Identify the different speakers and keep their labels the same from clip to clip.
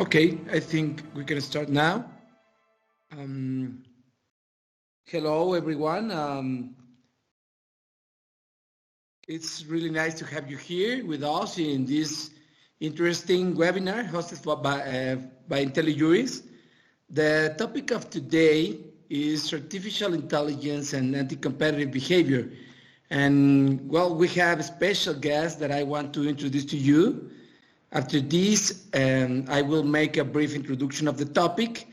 Speaker 1: Okay, I think we can start now. Hello, everyone. It's really nice to have you here with us in this interesting webinar hosted by Inteli-Iuris. The topic of today is artificial intelligence and anti-competitive behavior. And well, we have a special guest that I want to introduce to you. After this, I will make a brief introduction of the topic.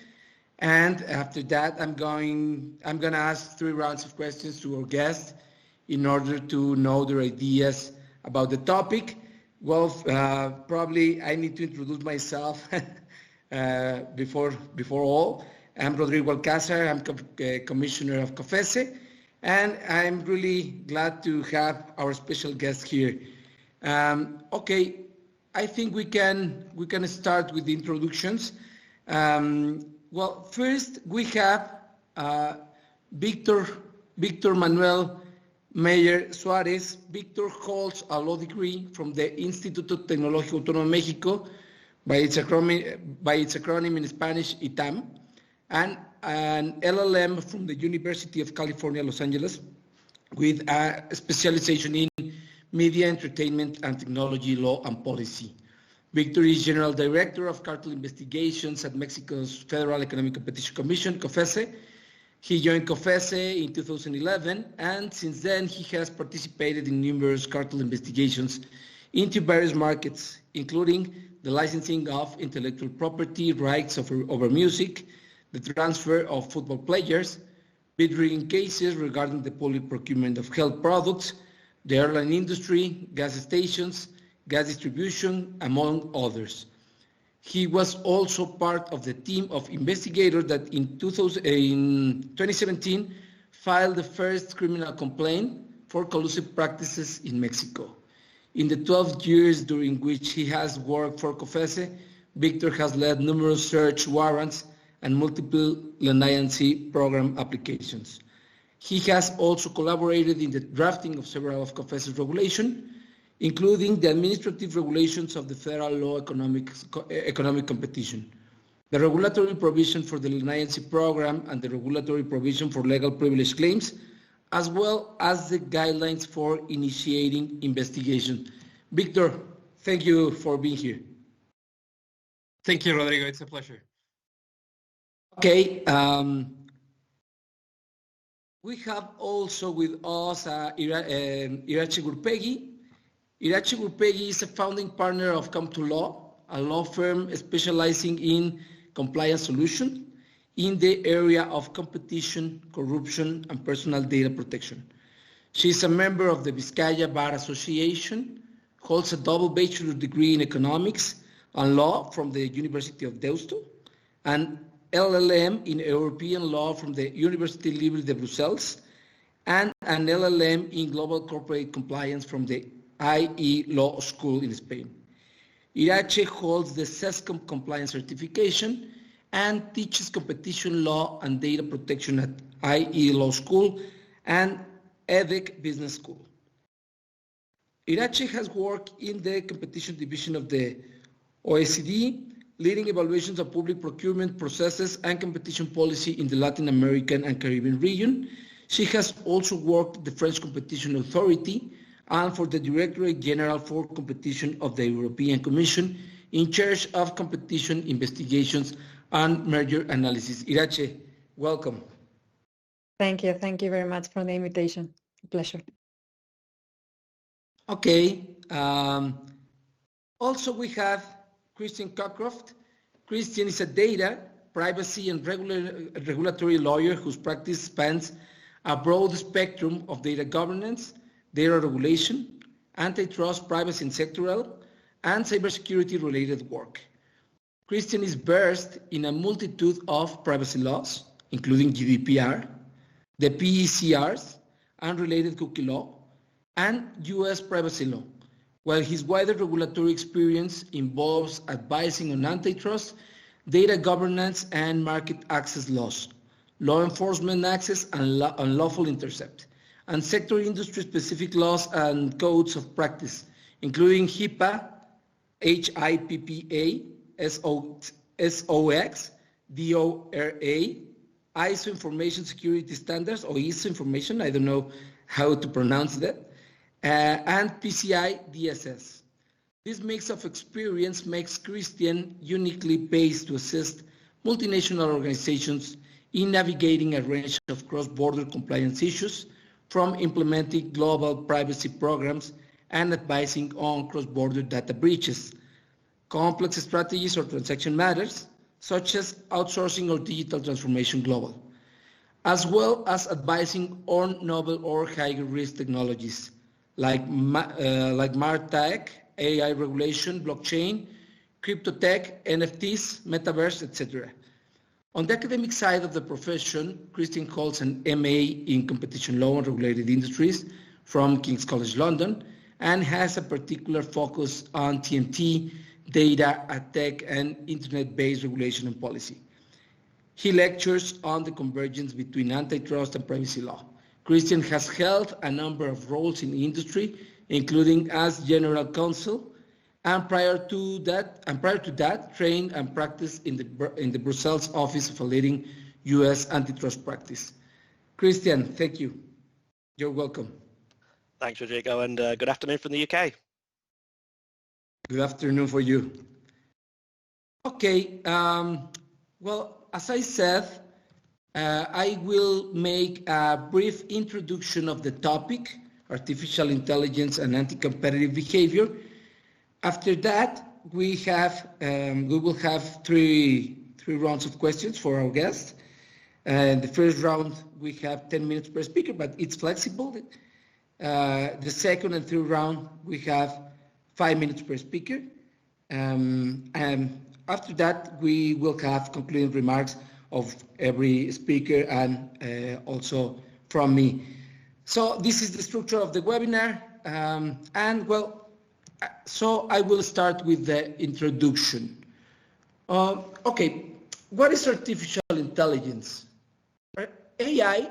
Speaker 1: And after that, I'm gonna ask 3 rounds of questions to our guest in order to know their ideas about the topic. Well, probably I need to introduce myself before all. I'm Rodrigo Alcázar. I'm Commissioner of COFECE, and I'm really glad to have our special guest here. Okay, I think we can start with the introductions. Well, first we have Víctor Manuel Meyer Suárez. Víctor holds a law degree from the Instituto Tecnológico Autónomo de México, by its acronym in Spanish, ITAM, and an LLM from the University of California, Los Angeles, with a specialization in media, entertainment, and technology law and policy. Víctor is General Director of Cartel Investigations at Mexico's Federal Economic Competition Commission, COFECE. He joined COFECE in 2011, and since then he has participated in numerous cartel investigations into various markets, including the licensing of intellectual property rights over music, the transfer of football players, bid rigging cases regarding the public procurement of health products, the airline industry, gas stations, gas distribution, among others. He was also part of the team of investigators that in 2017 filed the first criminal complaint for collusive practices in Mexico. In the 12 years during which he has worked for COFECE, Víctor has led numerous search warrants and multiple leniency program applications. He has also collaborated in the drafting of several of COFECE's regulations, including the administrative regulations of the Federal Law Economic Competition, the regulatory provision for the leniency program, and the regulatory provision for legal privilege claims, as well as the guidelines for initiating investigation. Víctor, thank you for being here.
Speaker 2: Thank you, Rodrigo. It's a pleasure.
Speaker 1: Okay. We have also with us Iratxe Gurpegui. Iratxe Gurpegui is a founding partner of Come2Law, a law firm specializing in compliance solutions in the area of competition, corruption, and personal data protection. She is a member of the Vizcaya Bar Association, holds a double bachelor degree in economics and law from the University of Deusto, and LLM in European law from the University Libre de Brussels, and an LLM in global corporate compliance from the IE Law School in Spain. Iratxe holds the SESCOM compliance certification and teaches competition law and data protection at IE Law School and EDEC Business School. Iratxe has worked in the competition division of the OECD, leading evaluations of public procurement processes and competition policy in the Latin American and Caribbean region. She has also worked at the French Competition Authority and for the Directorate General for Competition of the European Commission, in charge of competition investigations and merger analysis. Iratxe, welcome.
Speaker 3: Thank you. Thank you very much for the invitation. A pleasure.
Speaker 1: Okay. Also, we have Christian Cockcroft. Christian is a data, privacy, and regulatory lawyer whose practice spans a broad spectrum of data governance, data regulation, antitrust, privacy, and sectoral, and cybersecurity related work. Christian is versed in a multitude of privacy laws, including GDPR, the PECRs, and related cookie law, and US privacy law, while his wider regulatory experience involves advising on antitrust, data governance, and market access laws, law enforcement access and unlawful intercept, and sector industry-specific laws and codes of practice, including HIPAA, HIPPA, SOX, DORA, ISO Information Security Standards, or ISO Information, I don't know how to pronounce that, and PCI DSS. This mix of experience makes Christian uniquely based to assist multinational organizations in navigating a range of cross-border compliance issues, from implementing global privacy programs and advising on cross-border data breaches, complex strategies or transaction matters, such as outsourcing or digital transformation global, as well as advising on novel or higher risk technologies like MarTech, AI regulation, blockchain, crypto tech, NFTs, metaverse, etc. On the academic side of the profession, Christian holds an MA in competition law and regulated industries from King's College London and has a particular focus on TMT, data, tech, and internet-based regulation and policy. He lectures on the convergence between antitrust and privacy law. Christian has held a number of roles in the industry, including as general counsel, and prior to that, trained and practiced in the Brussels office of a leading U.S. antitrust practice. Christian, thank you. You're welcome.
Speaker 4: Thanks, Rodrigo, and good afternoon from the UK.
Speaker 1: Good afternoon for you. Okay, well, as I said, I will make a brief introduction of the topic, artificial intelligence and anti-competitive behavior. After that, we will have three rounds of questions for our guests. The first round, we have 10 minutes per speaker, but it's flexible. The second and third round, we have 5 minutes per speaker. And after that, we will have concluding remarks of every speaker and also from me. So this is the structure of the webinar. So I will start with the introduction. Okay, what is artificial intelligence? AI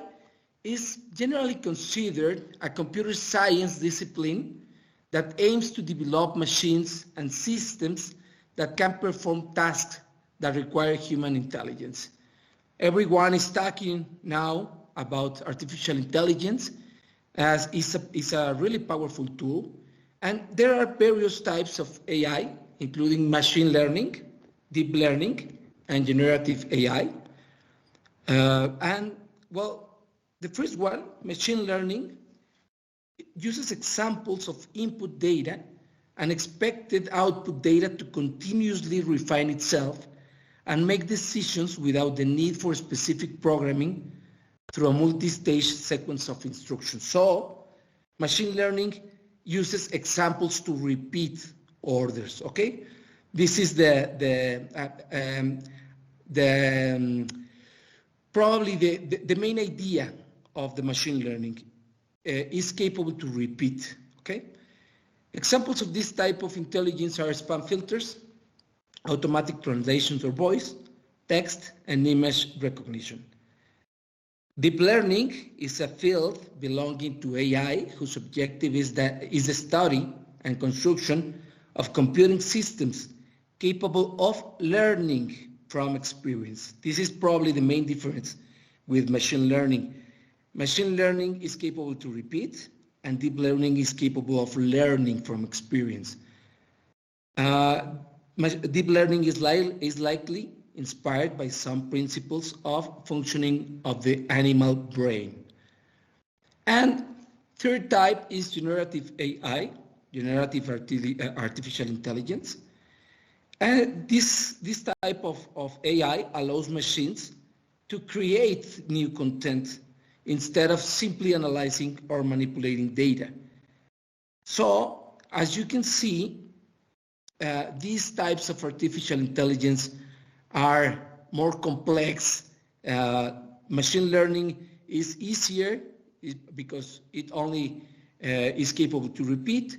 Speaker 1: is generally considered a computer science discipline that aims to develop machines and systems that can perform tasks that require human intelligence. Everyone is talking now about artificial intelligence as it's a really powerful tool. And there are various types of AI, including machine learning, deep learning, and generative AI. The first one, machine learning, uses examples of input data and expected output data to continuously refine itself and make decisions without the need for specific programming through a multi-stage sequence of instructions. So, machine learning uses examples to repeat orders, okay? This is probably the main idea of the machine learning is capable to repeat, okay? Examples of this type of intelligence are spam filters, automatic translations of voice, text, and image recognition. Deep learning is a field belonging to AI whose objective is the study and construction of computing systems capable of learning from experience. This is probably the main difference with machine learning. Machine learning is capable to repeat, and deep learning is capable of learning from experience. Deep learning is likely inspired by some principles of functioning of the animal brain. And third type is generative AI, generative artificial intelligence. And this type of AI allows machines to create new content instead of simply analyzing or manipulating data. So, as you can see, these types of artificial intelligence are more complex. Machine learning is easier because it only is capable to repeat.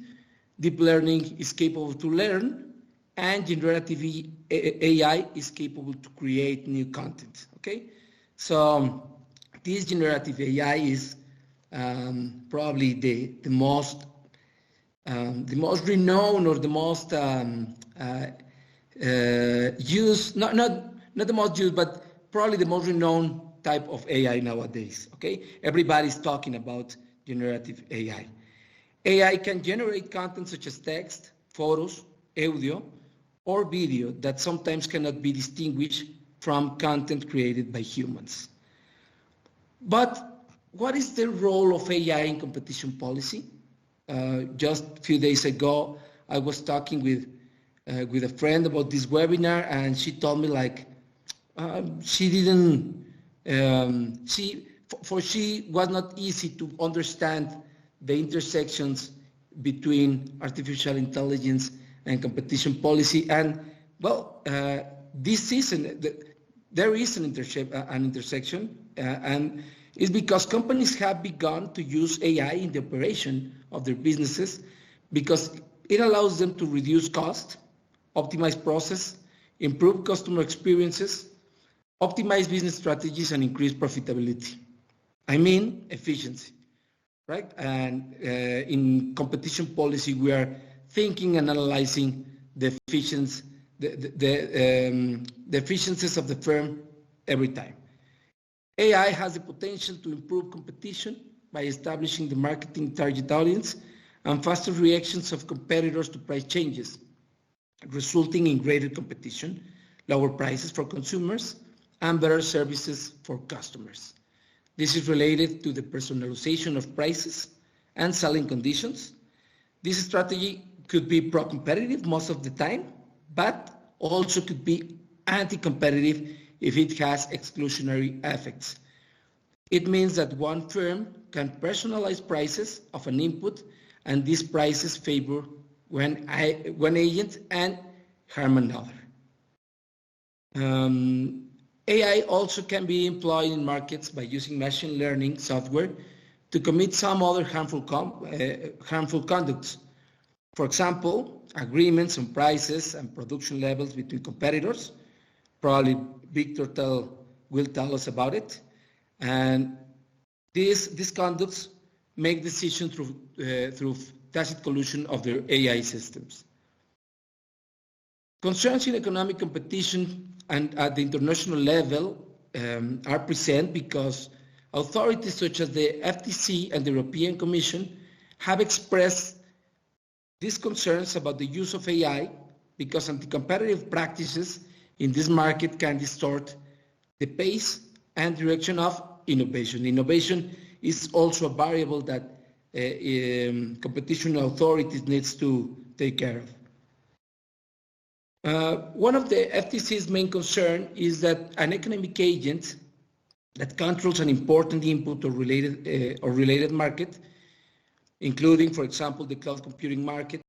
Speaker 1: Deep learning is capable to learn, and generative AI is capable to create new content. Okay, so this generative AI is probably the most renowned or the most used, not the most used, but probably the most renowned type of AI nowadays, okay? Everybody's talking about generative AI. AI can generate content such as text, photos, audio, or video that sometimes cannot be distinguished from content created by humans. But what is the role of AI in competition policy? Just a few days ago, I was talking with a friend about this webinar, and she told me like she didn't, for she was not easy to understand the intersections between artificial intelligence and competition policy. And well, this is there is an intersection, and it's because companies have begun to use AI in the operation of their businesses because it allows them to reduce cost, optimize process, improve customer experiences, optimize business strategies, and increase profitability. I mean efficiency, right? And in competition policy, we are thinking and analyzing the efficiencies of the firm every time. AI has the potential to improve competition by establishing the marketing target audience and faster reactions of competitors to price changes, resulting in greater competition, lower prices for consumers, and better services for customers. This is related to the personalization of prices and selling conditions. This strategy could be pro-competitive most of the time, but also could be anti-competitive if it has exclusionary effects. It means that one firm can personalize prices of an input, and these prices favor one agent and harm another. AI also can be employed in markets by using machine learning software to commit some other harmful conducts. For example, agreements on prices and production levels between competitors. Probably Víctor will tell us about it. And these conducts make decisions through tacit collusion of their AI systems. Concerns in economic competition and at the international level are present because authorities such as the FTC and the European Commission have expressed these concerns about the use of AI because anti-competitive practices in this market can distort the pace and direction of innovation. Innovation is also a variable that competition authorities needs to take care of. One of the FTC's main concern is that an economic agent that controls an important input or related market, including, for example, the cloud computing market,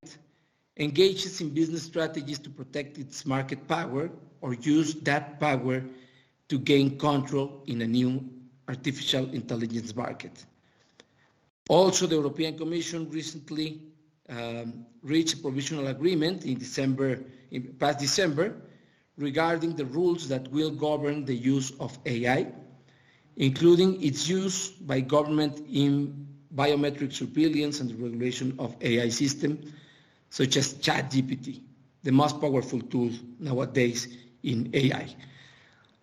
Speaker 1: engages in business strategies to protect its market power or use that power to gain control in a new artificial intelligence market. Also, the European Commission recently reached a provisional agreement past December regarding the rules that will govern the use of AI, including its use by government in biometric surveillance and the regulation of AI systems, such as ChatGPT, the most powerful tool nowadays in AI,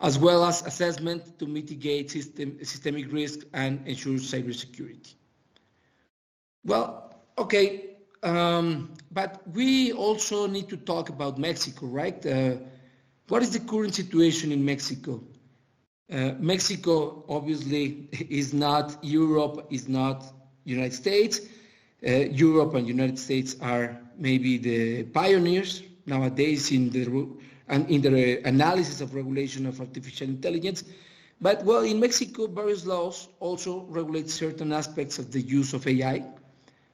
Speaker 1: as well as assessment to mitigate systemic risk and ensure cybersecurity. Well, okay, but we also need to talk about Mexico, right? What is the current situation in Mexico? Mexico obviously is not Europe, is not United States. Europe and United States are maybe the pioneers nowadays in the analysis of regulation of artificial intelligence. But well, in Mexico, various laws also regulate certain aspects of the use of AI.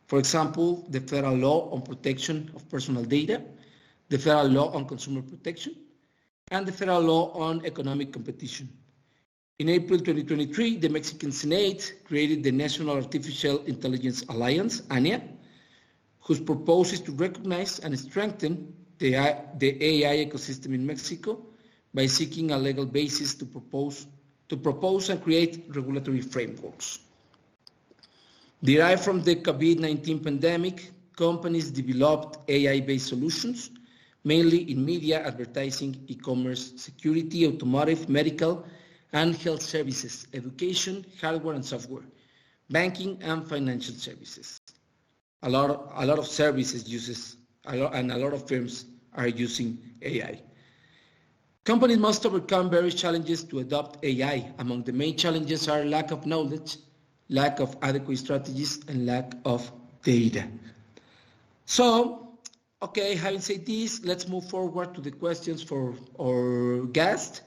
Speaker 1: For example, the federal law on protection of personal data, the federal law on consumer protection, and the federal law on economic competition. In April 2023, the Mexican Senate created the National Artificial Intelligence Alliance, ANIA, whose purpose is to recognize and strengthen the AI ecosystem in Mexico by seeking a legal basis to propose and create regulatory frameworks. Derived from the COVID-19 pandemic, companies developed AI-based solutions mainly in media, advertising, e-commerce, security, automotive, medical, and health services, education, hardware and software, banking and financial services. A lot of services uses, and a lot of firms are using AI. Companies must overcome various challenges to adopt AI. Among the main challenges are lack of knowledge, lack of adequate strategies, and lack of data. So, okay, having said this, let's move forward to the questions for our guest.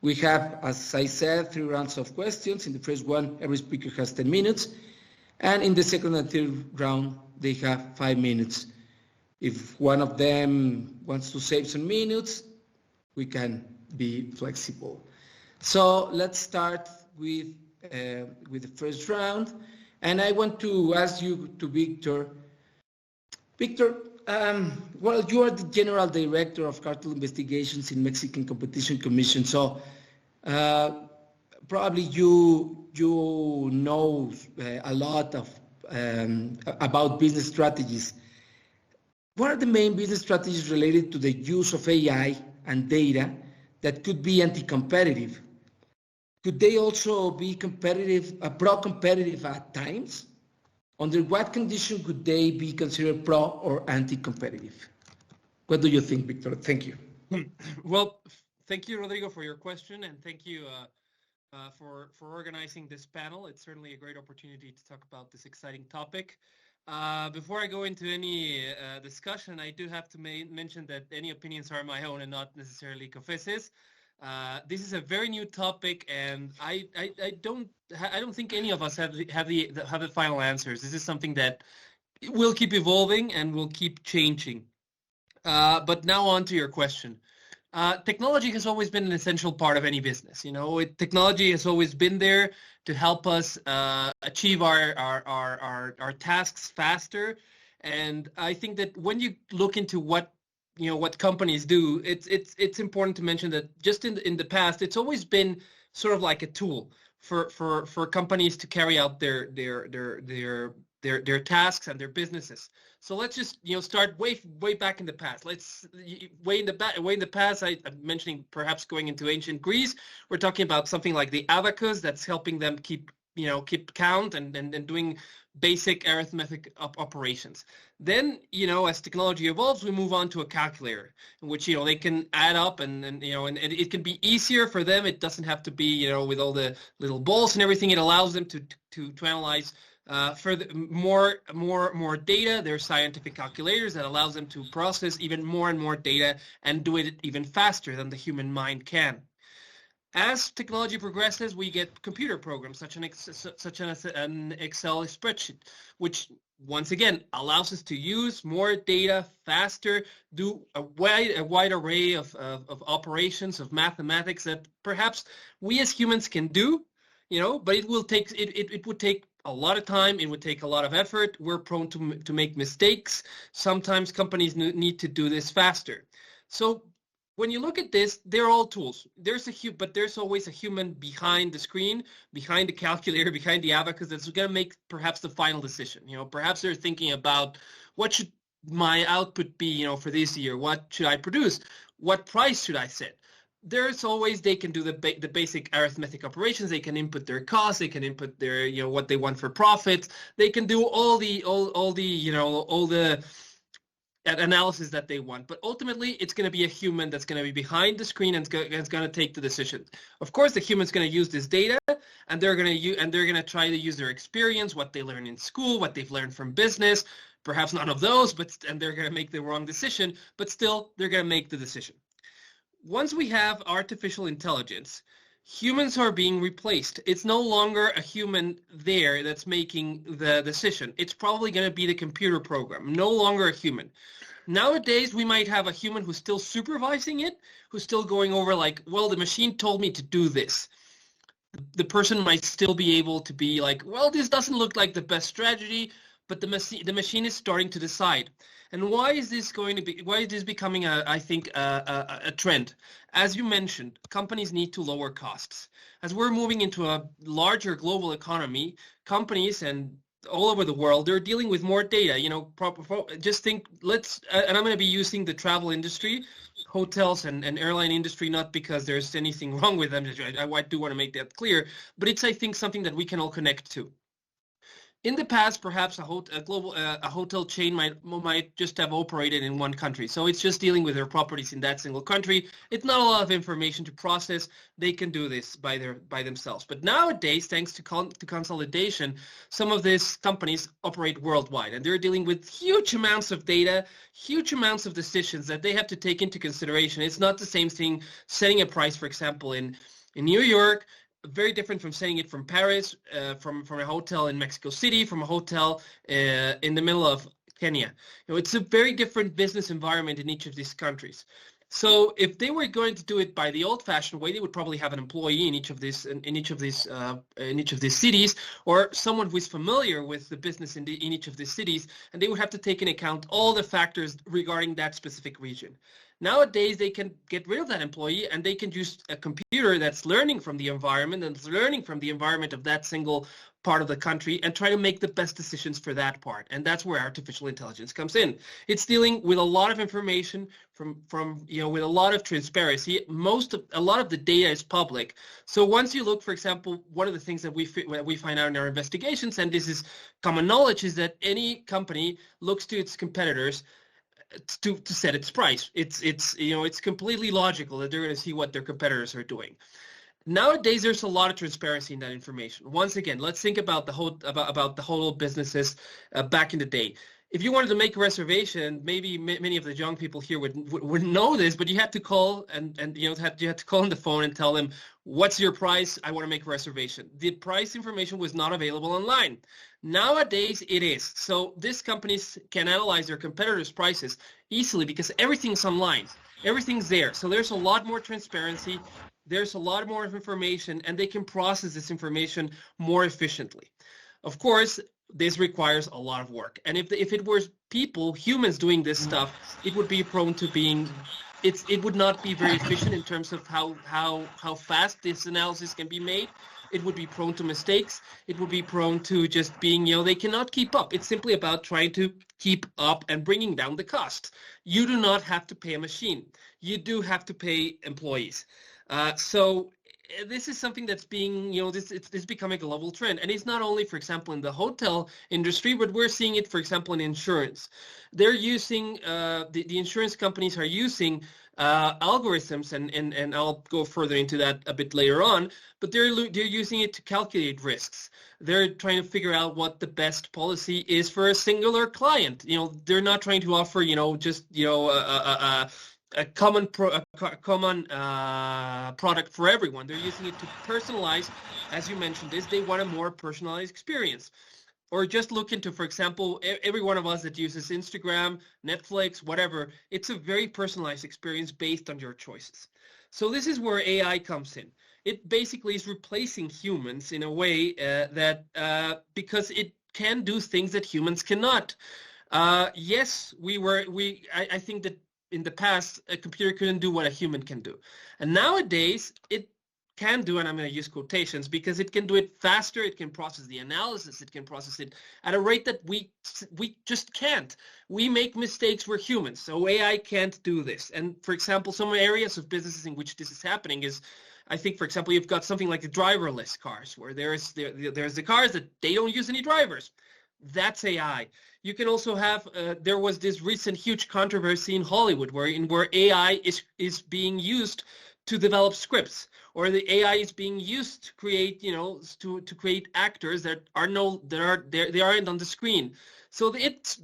Speaker 1: We have, as I said, 3 rounds of questions. In the first one, every speaker has 10 minutes. And in the second and third round, they have 5 minutes. If one of them wants to save some minutes, we can be flexible. So let's start with the first round. And I want to ask you to Victor. Victor, well, you are the General Director of Cartel Investigations in Mexican Competition Commission. So probably you know a lot of about business strategies. What are the main business strategies related to the use of AI and data that could be anti-competitive? Could they also be competitive, pro-competitive at times? Under what condition could they be considered pro or anti-competitive? What do you think, Victor? Thank you.
Speaker 2: Well, thank you, Rodrigo, for your question, and thank you for organizing this panel. It's certainly a great opportunity to talk about this exciting topic. Before I go into any discussion, I do have to mention that any opinions are my own and not necessarily COFECE's. This is a very new topic, and I don't think any of us have the final answers. This is something that will keep evolving and will keep changing. But now on to your question. Technology has always been an essential part of any business. You know, technology has always been there to help us achieve our tasks faster. And I think that when you look into what companies do, it's important to mention that just in the past, it's always been sort of like a tool for companies to carry out their tasks and their businesses. So let's just start way back in the past. Way in the past. I'm mentioning perhaps going into ancient Greece. We're talking about something like the abacus that's helping them keep count and doing basic arithmetic operations. Then as technology evolves, we move on to a calculator in which they can add up and it can be easier for them. It doesn't have to be with all the little balls and everything. It allows them to analyze further more data. There are scientific calculators that allows them to process even more and more data and do it even faster than the human mind can. As technology progresses, we get computer programs such as an Excel spreadsheet, which once again allows us to use more data faster, do a wide array of operations of mathematics that perhaps we as humans can do, but it would take a lot of time. It would take a lot of effort. We're prone to make mistakes. Sometimes companies need to do this faster. So when you look at this, they're all tools. But there's always a human behind the screen, behind the calculator, behind the abacus that's going to make perhaps the final decision. Perhaps they're thinking about what should my output be, for this year? What should I produce? What price should I set? There's always, they can do the basic arithmetic operations. They can input their costs. They can input their what they want for profits. They can do all the analysis that they want, but ultimately it's going to be a human that's going to be behind the screen and it's going to take the decision. Of course, the human's going to use this data, and they're going to try to use their experience, what they learn in school, what they've learned from business, perhaps none of those, and they're going to make the wrong decision, but still they're going to make the decision. Once we have artificial intelligence, humans are being replaced. It's no longer a human there that's making the decision. It's probably going to be the computer program, no longer a human. Nowadays, we might have a human who's still supervising it, who's still going over like, well, the machine told me to do this. The person might still be able to be like, well, this doesn't look like the best strategy, but the machine is starting to decide. And why is this becoming a trend? As you mentioned, companies need to lower costs. As we're moving into a larger global economy, companies and all over the world, they're dealing with more data. Just think. And I'm going to be using the travel industry, hotels and airline industry, not because there's anything wrong with them. I do want to make that clear, but it's, I think, something that we can all connect to. In the past, perhaps a hotel chain might just have operated in one country. So it's just dealing with their properties in that single country. It's not a lot of information to process. They can do this by themselves. But nowadays, thanks to consolidation, some of these companies operate worldwide, and they're dealing with huge amounts of data, huge amounts of decisions that they have to take into consideration. It's not the same thing setting a price, for example, in New York, very different from setting it from Paris, from a hotel in Mexico City, from a hotel in the middle of Kenya. It's a very different business environment in each of these countries. So if they were going to do it by the old-fashioned way, they would probably have an employee in each of these cities, or someone who is familiar with the business in each of these cities, and they would have to take into account all the factors regarding that specific region. Nowadays, they can get rid of that employee, and they can use a computer that's learning from the environment and learning from the environment of that single part of the country and try to make the best decisions for that part. And that's where artificial intelligence comes in. It's dealing with a lot of information from with a lot of transparency. A lot of the data is public. So once you look, for example, one of the things that we find out in our investigations, and this is common knowledge, is that any company looks to its competitors to set its price. It's completely logical that they're going to see what their competitors are doing. Nowadays, there's a lot of transparency in that information. Once again, let's think about the whole businesses back in the day. If you wanted to make a reservation, maybe many of the young people here would know this, but you had to call you had to call on the phone and tell them, what's your price? I want to make a reservation. The price information was not available online. Nowadays, it is. So these companies can analyze their competitors' prices easily because everything's online. Everything's there. So there's a lot more transparency. There's a lot more information, and they can process this information more efficiently. Of course, this requires a lot of work. And if it were humans doing this stuff, it would be prone to being, it would not be very efficient in terms of how fast this analysis can be made. It would be prone to mistakes. It would be prone to just being, they cannot keep up. It's simply about trying to keep up and bringing down the cost. You do not have to pay a machine. You do have to pay employees. So this is something that's being, it's becoming a global trend. And it's not only, for example, in the hotel industry, but we're seeing it, for example, in insurance. They're using, the insurance companies are using algorithms, and I'll go further into that a bit later on, but they're using it to calculate risks. They're trying to figure out what the best policy is for a singular client. They're not trying to offer, a common product for everyone. They're using it to personalize, as you mentioned this, they want a more personalized experience. Or just look into, for example, every one of us that uses Instagram, Netflix, whatever, it's a very personalized experience based on your choices. So this is where AI comes in. It basically is replacing humans in a way because it can do things that humans cannot. Yes, I think that in the past, a computer couldn't do what a human can do. And nowadays, it can do, and I'm going to use quotations, because it can do it faster, it can process the analysis, it can process it at a rate that we just can't. We make mistakes, we're humans, so AI can't do this. And for example, some areas of businesses in which this is happening is, I think, for example, you've got something like the driverless cars, where there's the cars that they don't use any drivers. That's AI. You can also have, there was this recent huge controversy in Hollywood where AI is being used to develop scripts, or the AI is being used to create, to create actors that aren't on the screen. So it's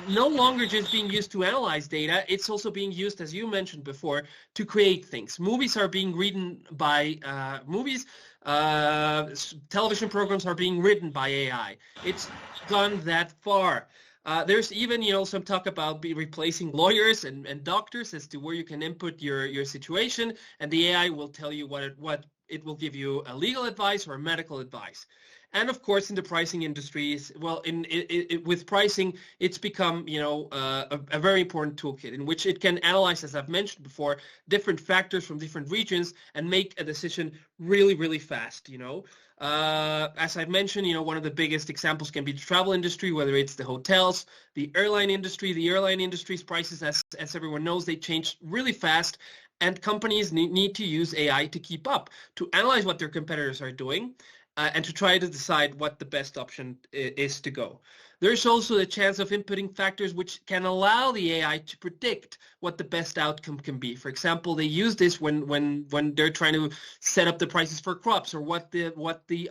Speaker 2: no longer just being used to analyze data. It's also being used, as you mentioned before, to create things. Movies are being written by television programs are being written by AI. It's gone that far. There's even, some talk about replacing lawyers and doctors as to where you can input your situation, and the AI will tell you what it will give you a legal advice or medical advice. And of course, in the pricing industries, well, with pricing, it's become, a very important toolkit in which it can analyze, as I've mentioned before, different factors from different regions and make a decision really, really fast. As I've mentioned, one of the biggest examples can be the travel industry, whether it's the hotels, the airline industry. The airline industry's prices, as everyone knows, they change really fast, and companies need to use AI to keep up, to analyze what their competitors are doing, and to try to decide what the best option is to go. There's also the chance of inputting factors which can allow the AI to predict what the best outcome can be. For example, they use this when they're trying to set up the prices for crops, or what the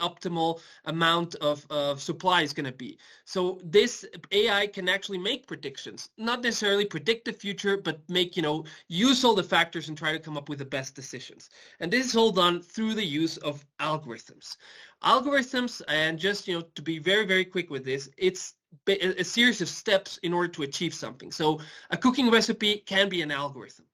Speaker 2: optimal amount of supply is going to be. So this AI can actually make predictions, not necessarily predict the future, but make, use all the factors and try to come up with the best decisions. And this is all done through the use of algorithms. Algorithms, and just, to be very, very quick with this, it's a series of steps in order to achieve something. So a cooking recipe can be an algorithm.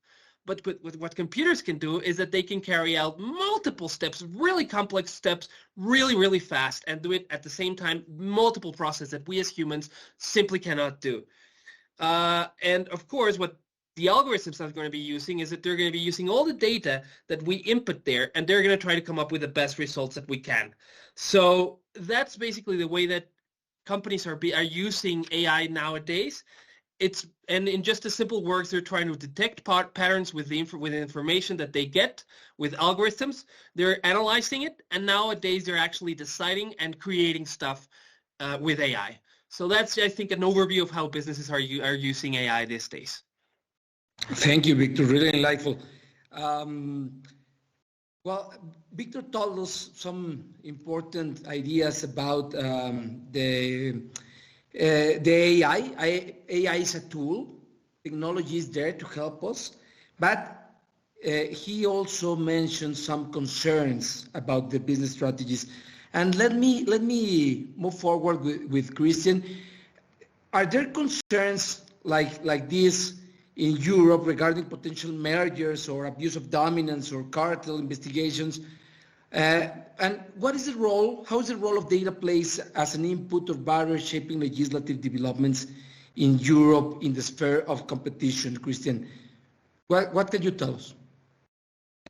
Speaker 2: But what computers can do is that they can carry out multiple steps, really complex steps, really, really fast, and do it at the same time, multiple processes that we as humans simply cannot do. And of course, what the algorithms are going to be using is that they're going to be using all the data that we input there, and they're going to try to come up with the best results that we can. So that's basically the way that companies are using AI nowadays. And in just a simple words, they're trying to detect patterns with the information that they get with algorithms. They're analyzing it, and nowadays they're actually deciding and creating stuff with AI. So that's, I think, an overview of how businesses are using AI these days.
Speaker 1: Thank you, Victor. Really enlightful. Well, Victor told us some important ideas about the AI. AI is a tool. Technology is there to help us, but he also mentioned some concerns about the business strategies. And let me move forward with Christian. Are there concerns like this in Europe regarding potential mergers or abuse of dominance or cartel investigations? And what is the role, how is the role of data plays as an input or barrier shaping legislative developments in Europe in the sphere of competition, Christian? What can you tell us?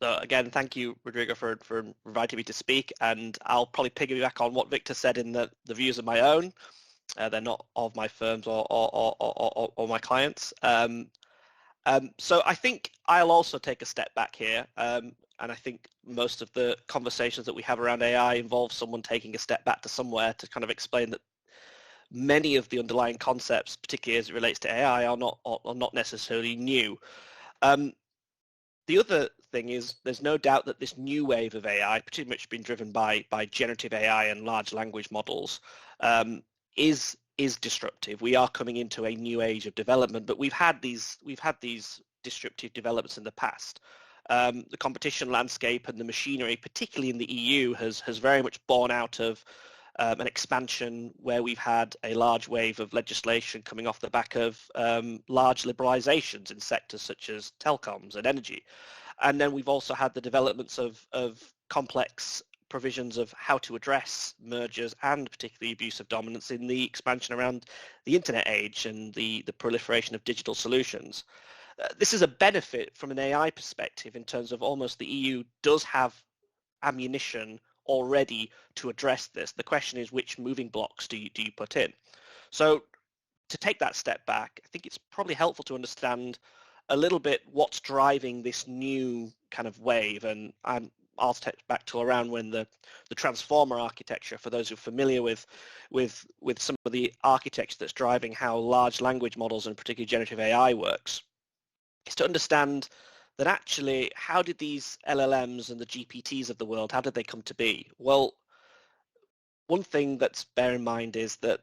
Speaker 4: So again, thank you, Rodrigo, for inviting me to speak. And I'll probably piggyback on what Victor said in the views of my own. They're not of my firms or my clients. So I think I'll also take a step back here. And I think most of the conversations that we have around AI involve someone taking a step back to somewhere to kind of explain that many of the underlying concepts, particularly as it relates to AI, are not necessarily new. The other thing is there's no doubt that this new wave of AI, pretty much been driven by generative AI and large language models, is disruptive. We are coming into a new age of development, but we've had these disruptive developments in the past. The competition landscape and the machinery, particularly in the EU, has very much borne out of an expansion where we've had a large wave of legislation coming off the back of large liberalizations in sectors such as telecoms and energy. And then we've also had the developments of complex provisions of how to address mergers and particularly abuse of dominance in the expansion around the internet age and the proliferation of digital solutions. This is a benefit from an AI perspective in terms of almost the EU does have ammunition already to address this. The question is, which moving blocks do you put in? So to take that step back, I think it's probably helpful to understand a little bit what's driving this new kind of wave. And I'll take back to around when the transformer architecture, for those who are familiar with some of the architecture that's driving how large language models and particularly generative AI works, is to understand that actually how did these LLMs and the GPTs of the world, how did they come to be? Well, one thing that's bear in mind is that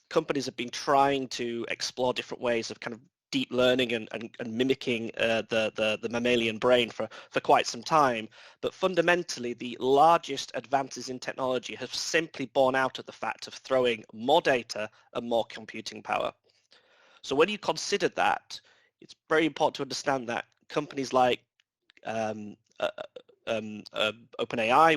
Speaker 4: companies have been trying to explore different ways of kind of deep learning and mimicking the mammalian brain for quite some time. But fundamentally, the largest advances in technology have simply borne out of the fact of throwing more data and more computing power. So when you consider that, it's very important to understand that companies like OpenAI,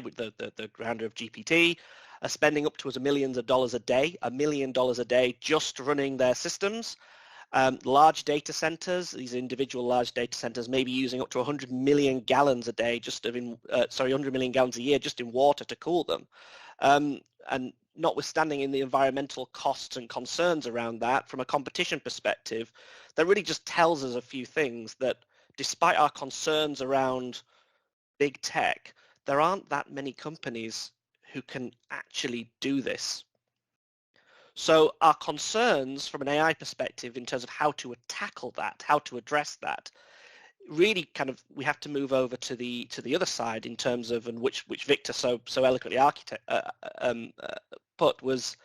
Speaker 4: with the founder of GPT, are spending up to millions of dollars a day, $1 million a day, just running their systems. Large data centers, these individual large data centers may be using up to 100 million gallons a day, 100 million gallons a year just in water to cool them. And notwithstanding in the environmental costs and concerns around that, from a competition perspective, that really just tells us a few things, that despite our concerns around big tech, there aren't that many companies who can actually do this. So our concerns from an AI perspective in terms of how to tackle that, how to address that, really kind of we have to move over to the other side in terms of, and which Victor so eloquently put, was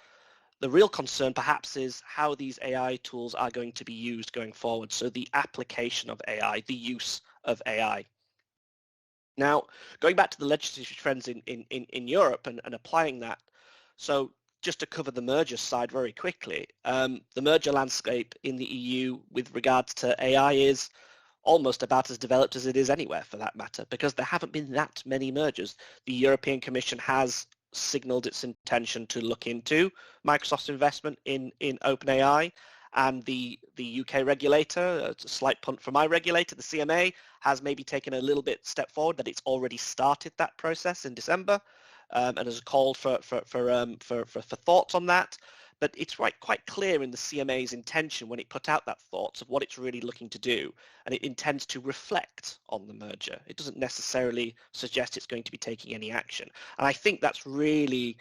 Speaker 4: the real concern perhaps is how these AI tools are going to be used going forward. So the application of AI, the use of AI. Now, going back to the legislative trends in Europe and applying that, so just to cover the merger side very quickly, the merger landscape in the EU with regards to AI is almost about as developed as it is anywhere for that matter, because there haven't been that many mergers. The European Commission has signaled its intention to look into Microsoft's investment in OpenAI, and the UK regulator, a slight punt from my regulator, the CMA, has maybe taken a little bit step forward, that it's already started that process in December. And has called for thoughts on that. But it's quite clear in the CMA's intention when it put out that thoughts of what it's really looking to do, and it intends to reflect on the merger. It doesn't necessarily suggest it's going to be taking any action. And I think that's really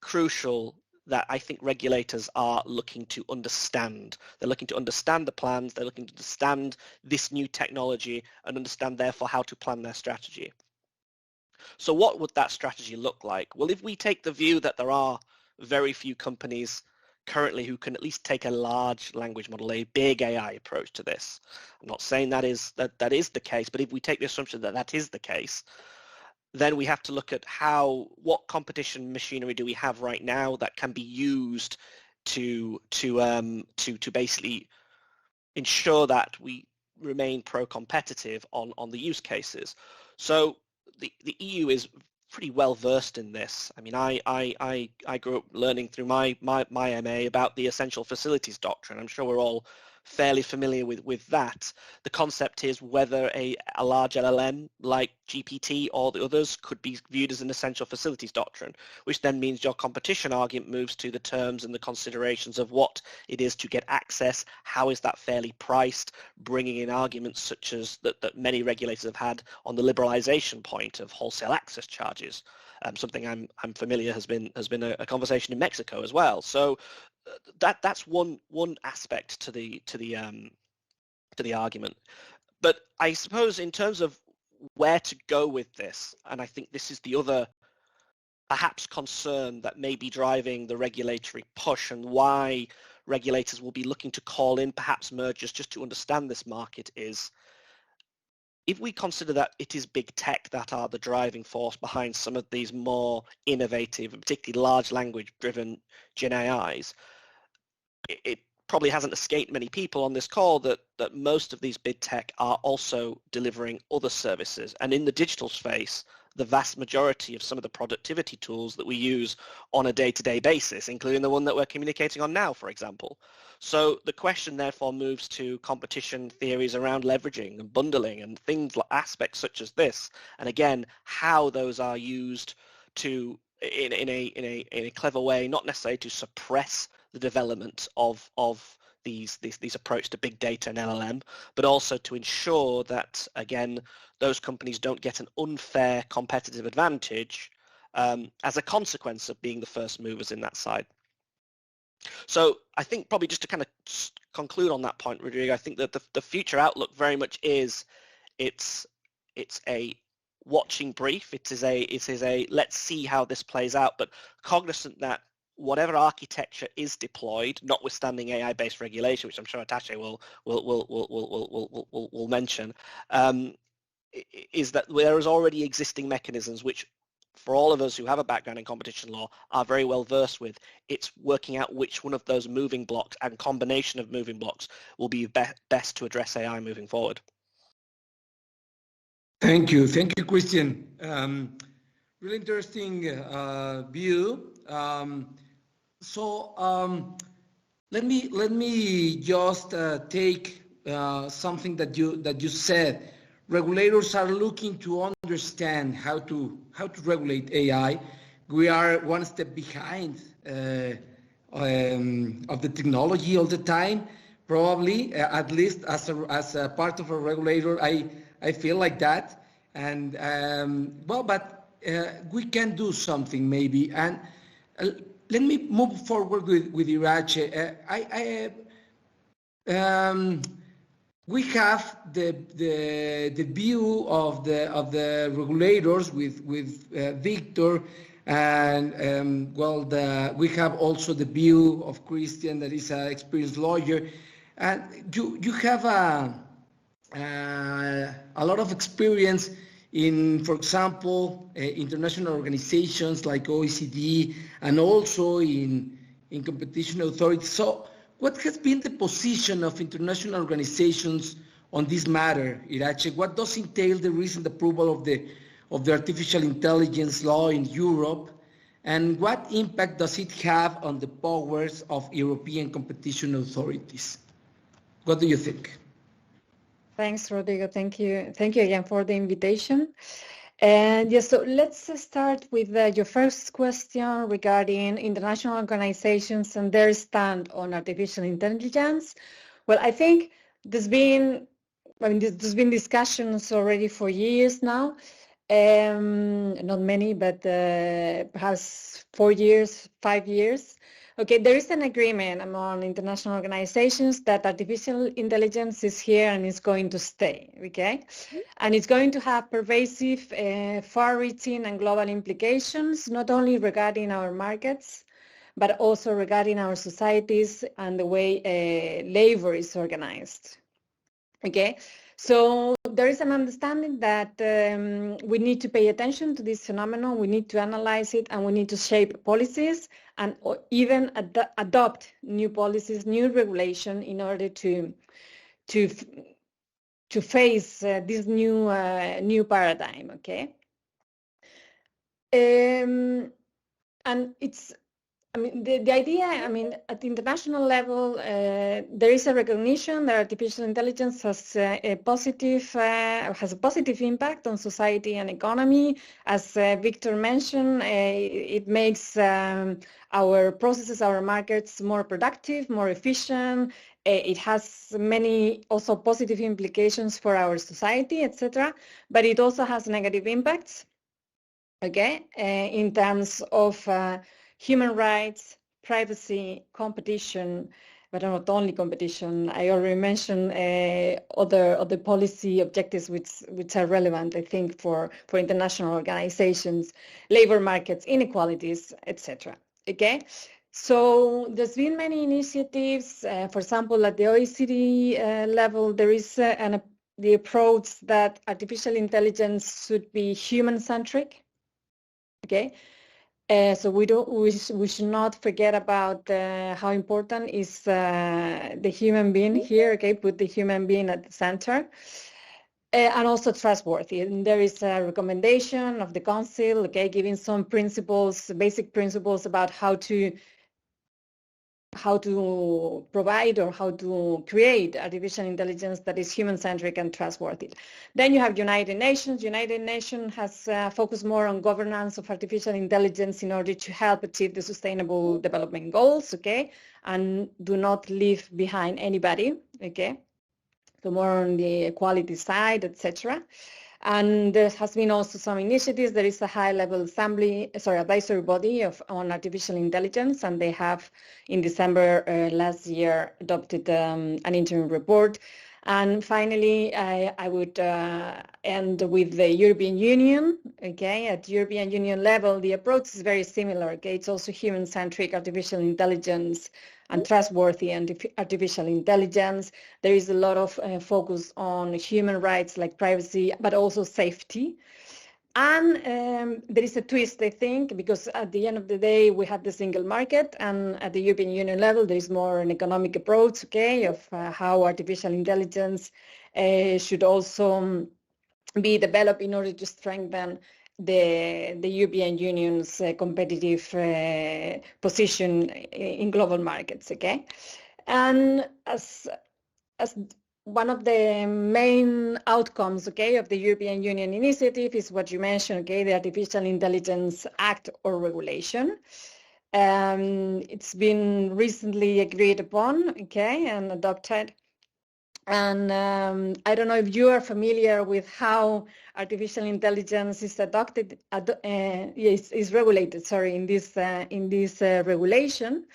Speaker 4: crucial, that I think regulators are looking to understand. They're looking to understand the plans, they're looking to understand this new technology and understand therefore how to plan their strategy. So what would that strategy look like? Well, if we take the view that there are very few companies currently who can at least take a large language model, a big AI approach to this, I'm not saying that is the case, but if we take the assumption that that is the case, then we have to look at what competition machinery do we have right now that can be used to basically ensure that we remain pro-competitive on the use cases. So the EU is pretty well versed in this. I mean, I grew up learning through my MA about the essential facilities doctrine. I'm sure we're all fairly familiar with that. The concept is whether a large LLM like GPT or the others could be viewed as an essential facilities doctrine, which then means your competition argument moves to the terms and the considerations of what it is to get access, how is that fairly priced, bringing in arguments such as that many regulators have had on the liberalization point of wholesale access charges. Something I'm familiar has been a conversation in Mexico as well. So that's one aspect to the argument. But I suppose in terms of where to go with this, and I think this is the other perhaps concern that may be driving the regulatory push, and why regulators will be looking to call in perhaps mergers just to understand this market, is if we consider that it is big tech that are the driving force behind some of these more innovative and particularly large language driven Gen AIs, it probably hasn't escaped many people on this call that most of these big tech are also delivering other services. And in the digital space, the vast majority of some of the productivity tools that we use on a day-to-day basis, including the one that we're communicating on now, for example. So the question therefore moves to competition theories around leveraging and bundling and things like aspects such as this. And again, how those are used to in a clever way, not necessarily to suppress the development of these approach to big data and LLM, but also to ensure that, again, those companies don't get an unfair competitive advantage as a consequence of being the first movers in that side. So I think probably just to kind of conclude on that point, Rodrigo, I think that the future outlook very much is it's a watching brief. It is a let's see how this plays out, but cognizant that whatever architecture is deployed, notwithstanding AI-based regulation, which I'm sure Iratxe will mention, is that there is already existing mechanisms which, for all of us who have a background in competition law, are very well versed with. It's working out which one of those moving blocks and combination of moving blocks will be best to address AI moving forward.
Speaker 1: Thank you, Christian. Really interesting view. Let me just take something that you said. Regulators are looking to understand how to regulate AI. We are one step behind of the technology all the time. Probably, at least as a part of a regulator, I feel like that. And but we can do something maybe. And let me move forward with Iratxe. We have the view of the regulators with Víctor, and we have also the view of Christian, that is an experienced lawyer, and you have a lot of experience in, for example, international organizations like OECD, and also in competition authorities. So what has been the position of international organizations on this matter, Iratxe? What does entail the recent approval of the artificial intelligence law in Europe, and what impact does it have on the powers of European competition authorities? What do you think?
Speaker 3: Thanks, Rodrigo. Thank you. Thank you again for the invitation. And yes, so let's start with your first question regarding international organizations and their stand on artificial intelligence. Well, I think there's been discussions already for years now. Not many, but perhaps 4 years, 5 years. Okay, there is an agreement among international organizations that artificial intelligence is here and is going to stay, okay? And it's going to have pervasive, far-reaching and global implications, not only regarding our markets, but also regarding our societies and the way labor is organized, okay? So there is an understanding that we need to pay attention to this phenomenon, we need to analyze it, and we need to shape policies and even adopt new policies, new regulation in order to face this new paradigm, okay? And it's, I mean, the idea, I mean, at the international level, there is a recognition that artificial intelligence has a positive impact on society and economy. As Víctor mentioned, it makes our processes, our markets more productive, more efficient. It has many also positive implications for our society, etc. But it also has negative impacts, okay, in terms of human rights, privacy, competition, but not only competition. I already mentioned other policy objectives which are relevant, I think, for international organizations, labor markets, inequalities, etc. Okay, so there's been many initiatives. For example, at the OECD level, there is the approach that artificial intelligence should be human-centric. Okay. So we should not forget about how important is the human being here, okay, put the human being at the center, and also trustworthy. And there is a recommendation of the Council, okay, giving some principles, basic principles about how to provide or how to create artificial intelligence that is human-centric and trustworthy. Then you have United Nations. United Nations has focused more on governance of artificial intelligence in order to help achieve the Sustainable Development Goals, okay, and do not leave behind anybody, okay, so more on the equality side, etc. And there has been also some initiatives. There is a high-level advisory body on artificial intelligence, and they have, in December last year, adopted an interim report. And finally, I would end with the European Union. Okay, at European Union level, the approach is very similar. Okay, it's also human-centric artificial intelligence and trustworthy and artificial intelligence. There is a lot of focus on human rights like privacy, but also safety. And there is a twist, I think, because at the end of the day, we have the single market, and at the European Union level, there is more an economic approach, okay, of how artificial intelligence should also be developed in order to strengthen the European Union's competitive position in global markets. Okay, and as one of the main outcomes, okay, of the European Union initiative is what you mentioned, okay, the Artificial Intelligence Act or regulation. It's been recently agreed upon, okay, and adopted. And I don't know if you are familiar with how artificial intelligence is is regulated. Sorry, in this regulation.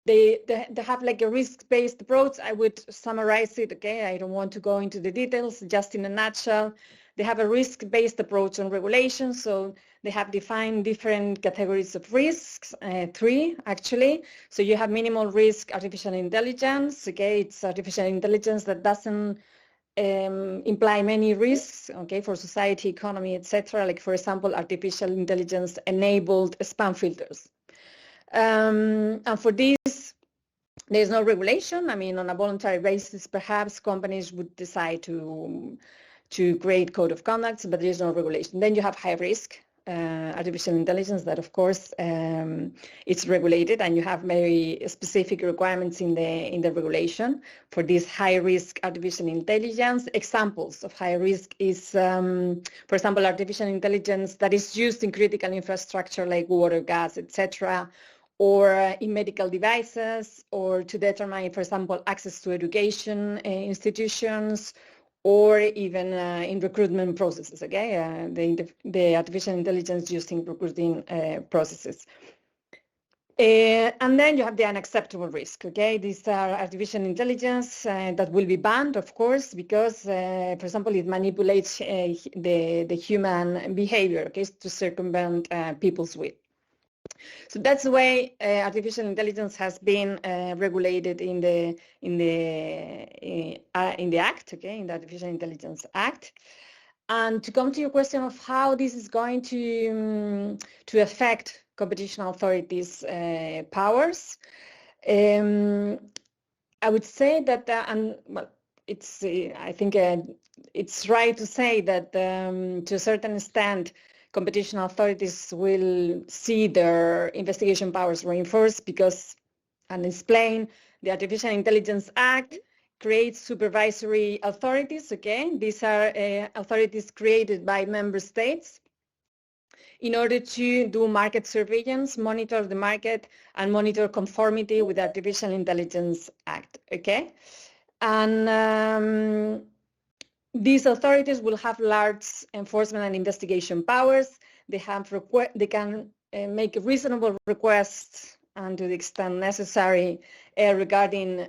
Speaker 3: They have like a risk-based approach. I would summarize it, okay? I don't want to go into the details, just in a nutshell. They have a risk-based approach on regulation, so they have defined different categories of risks, 3 actually. So you have minimal risk artificial intelligence, okay? It's artificial intelligence that doesn't imply many risks, okay, for society, economy, etc. Like, for example, artificial intelligence enabled spam filters. And for this, there's no regulation. I mean, on a voluntary basis, perhaps companies would decide to create code of conduct, but there's no regulation. Then you have high risk artificial intelligence that, of course, it's regulated, and you have very specific requirements in the regulation for this high risk artificial intelligence. Examples of high risk is, for example, artificial intelligence that is used in critical infrastructure like water, gas, etc., or in medical devices, or to determine, for example, access to education institutions, or even in recruitment processes, okay? The artificial intelligence used in recruiting processes. And then you have the unacceptable risk, okay? These are artificial intelligence that will be banned, of course, because, for example, it manipulates the human behavior, okay, to circumvent people's will. So that's the way artificial intelligence has been regulated in the Act, okay, in the Artificial Intelligence Act. And to come to your question of how this is going to affect competition authorities' powers, I would say that, well, it's I think it's right to say that to a certain extent, competition authorities will see their investigation powers reinforced because, and explain, the Artificial Intelligence Act creates supervisory authorities, okay? These are authorities created by member states in order to do market surveillance, monitor the market, and monitor conformity with the Artificial Intelligence Act, okay? And these authorities will have large enforcement and investigation powers. They can make reasonable requests, and to the extent necessary, regarding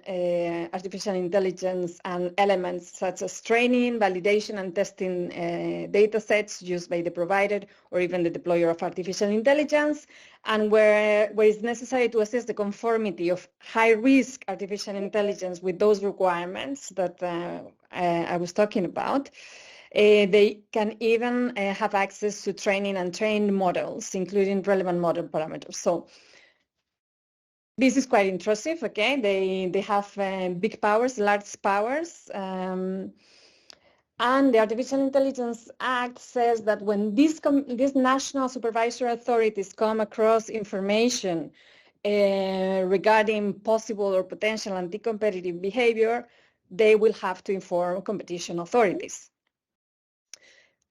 Speaker 3: artificial intelligence and elements such as training, validation, and testing data sets used by the provider or even the deployer of artificial intelligence, and where it's necessary to assess the conformity of high-risk artificial intelligence with those requirements that I was talking about. They can even have access to training and trained models, including relevant model parameters. So this is quite intrusive, okay? They have big powers, large powers. And the Artificial Intelligence Act says that when these national supervisory authorities come across information regarding possible or potential anti-competitive behavior, they will have to inform competition authorities.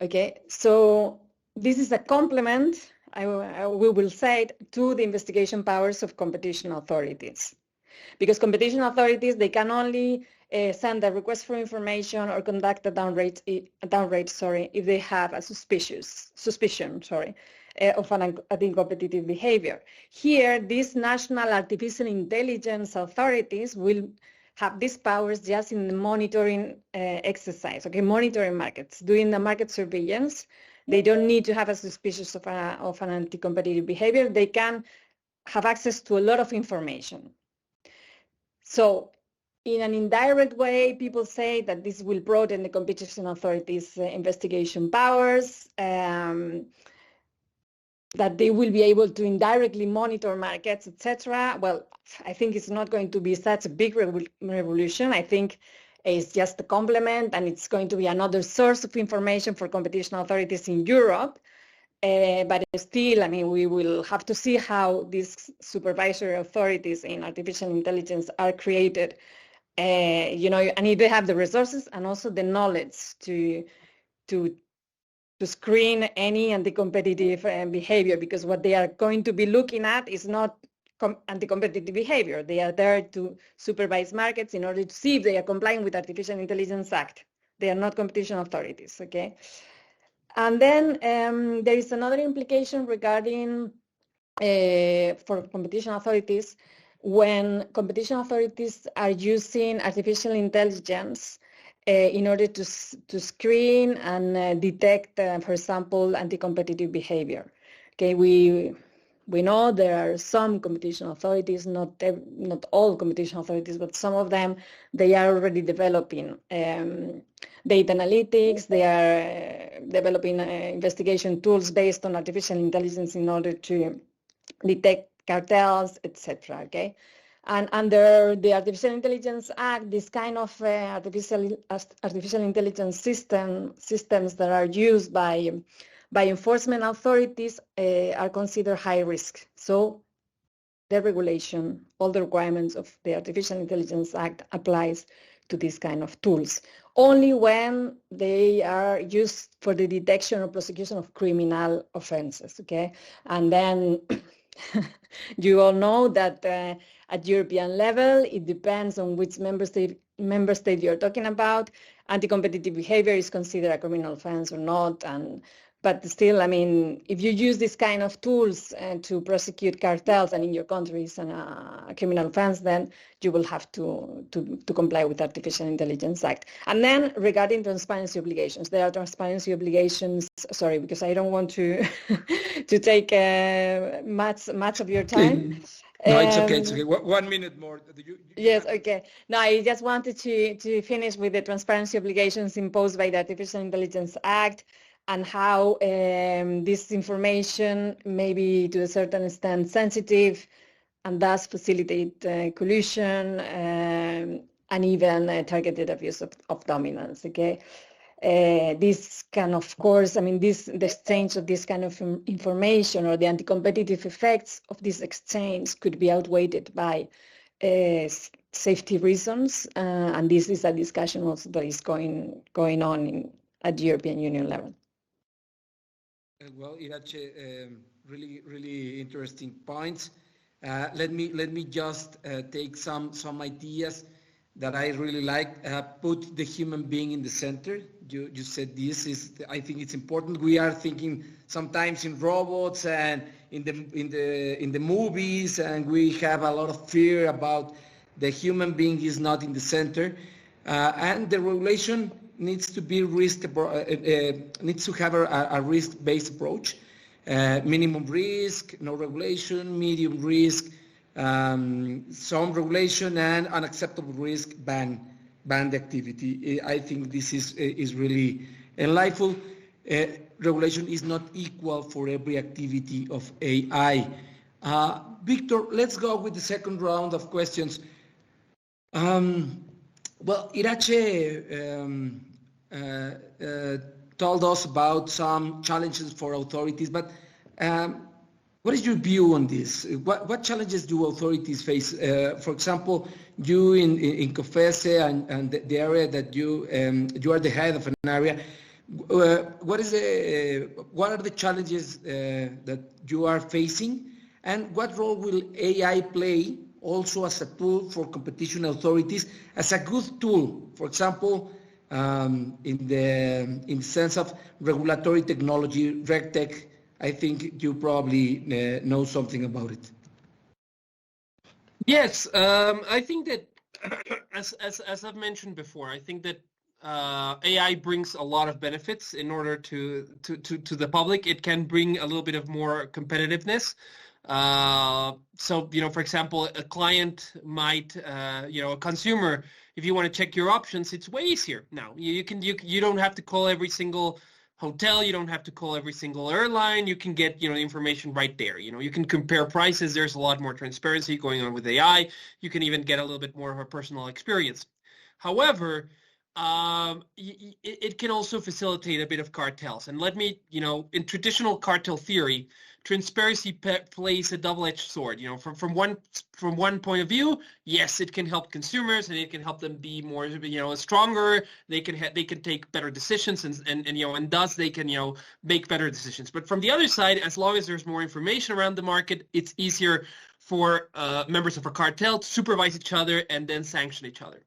Speaker 3: Okay, so this is a complement, we will say, to the investigation powers of competition authorities. Because competition authorities, they can only send a request for information or conduct a down rate, if they have a suspicion of an anti-competitive behavior. Here, these national artificial intelligence authorities will have these powers just in the monitoring exercise, okay, monitoring markets, doing the market surveillance. They don't need to have a suspicion of an anti-competitive behavior. They can have access to a lot of information. So in an indirect way, people say that this will broaden the competition authorities' investigation powers, that they will be able to indirectly monitor markets, etc. Well, I think it's not going to be such a big revolution. I think It's just a complement, and it's going to be another source of information for competition authorities in Europe. But still, I mean, we will have to see how these supervisory authorities in artificial intelligence are created, you know, and if they have the resources and also the knowledge to screen any anti-competitive behavior, because what they are going to be looking at is not anti-competitive behavior. They are there to supervise markets in order to see if they are complying with Artificial Intelligence Act. They are not competition authorities, okay? And then there is another implication regarding for competition authorities. When competition authorities are using artificial intelligence in order to screen and detect, for example, anti-competitive behavior. Okay, we know there are some competition authorities, not all competition authorities, but some of them, they are already developing data analytics. They are developing investigation tools based on artificial intelligence in order to detect cartels, etc. Okay, and under the Artificial Intelligence Act, this kind of artificial intelligence systems that are used by enforcement authorities are considered high risk. So the regulation, all the requirements of the Artificial Intelligence Act applies to these kind of tools, only when they are used for the detection or prosecution of criminal offenses, okay? And then you all know that at European level, it depends on which member state you're talking about. Anti-competitive behavior is considered a criminal offense or not, but still, I mean, if you use this kind of tools to prosecute cartels and in your country is a criminal offense, then you will have to comply with Artificial Intelligence Act. And then regarding transparency obligations, there are transparency obligations, sorry, because I don't want to to take much of your time.
Speaker 1: No, it's okay. It's okay. 1 minute more.
Speaker 3: Yes, okay. No, I just wanted to finish with the transparency obligations imposed by the Artificial Intelligence Act, and how this information may be to a certain extent sensitive and thus facilitate collusion and even targeted abuse of dominance, okay? This can, of course, I mean, the exchange of this kind of information or the anti-competitive effects of this exchange could be outweighed by safety reasons, and this is a discussion also that is going on at the European Union level.
Speaker 1: Well, Iratxe, really interesting points. Let me just take some ideas that I really like. Put the human being in the center. You said this is. I think it's important. We are thinking sometimes in robots and in the movies, and we have a lot of fear about the human being is not in the center, and the regulation needs to be needs to have a risk-based approach. Minimum risk, no regulation, medium risk, some regulation, and unacceptable risk, banned activity. I think this is really enlightful. Regulation is not equal for every activity of AI. Victor, let's go with the second round of questions. Well, Iratxe told us about some challenges for authorities, but what is your view on this? What challenges do authorities face? For example, you in COFECE and the area that you are the head of an area. What are the challenges that you are facing, and what role will AI play also as a tool for competition authorities, as a good tool, for example, in the sense of regulatory technology, RegTech? I think you probably know something about it.
Speaker 2: Yes, I think that as I've mentioned before, I think that AI brings a lot of benefits in order to the public. It can bring a little bit of more competitiveness. So, for example, a client might, a consumer, if you want to check your options, it's way easier now. You don't have to call every single hotel. You don't have to call every single airline. You can get, the information right there. You can compare prices. There's a lot more transparency going on with AI. You can even get a little bit more of a personal experience. However, it can also facilitate a bit of cartels. And let me, in traditional cartel theory, transparency plays a double-edged sword. From one point of view, yes, it can help consumers and it can help them be more, stronger. They can take better decisions and thus they can, make better decisions. But from the other side, as long as there's more information around the market, it's easier for members of a cartel to supervise each other and then sanction each other.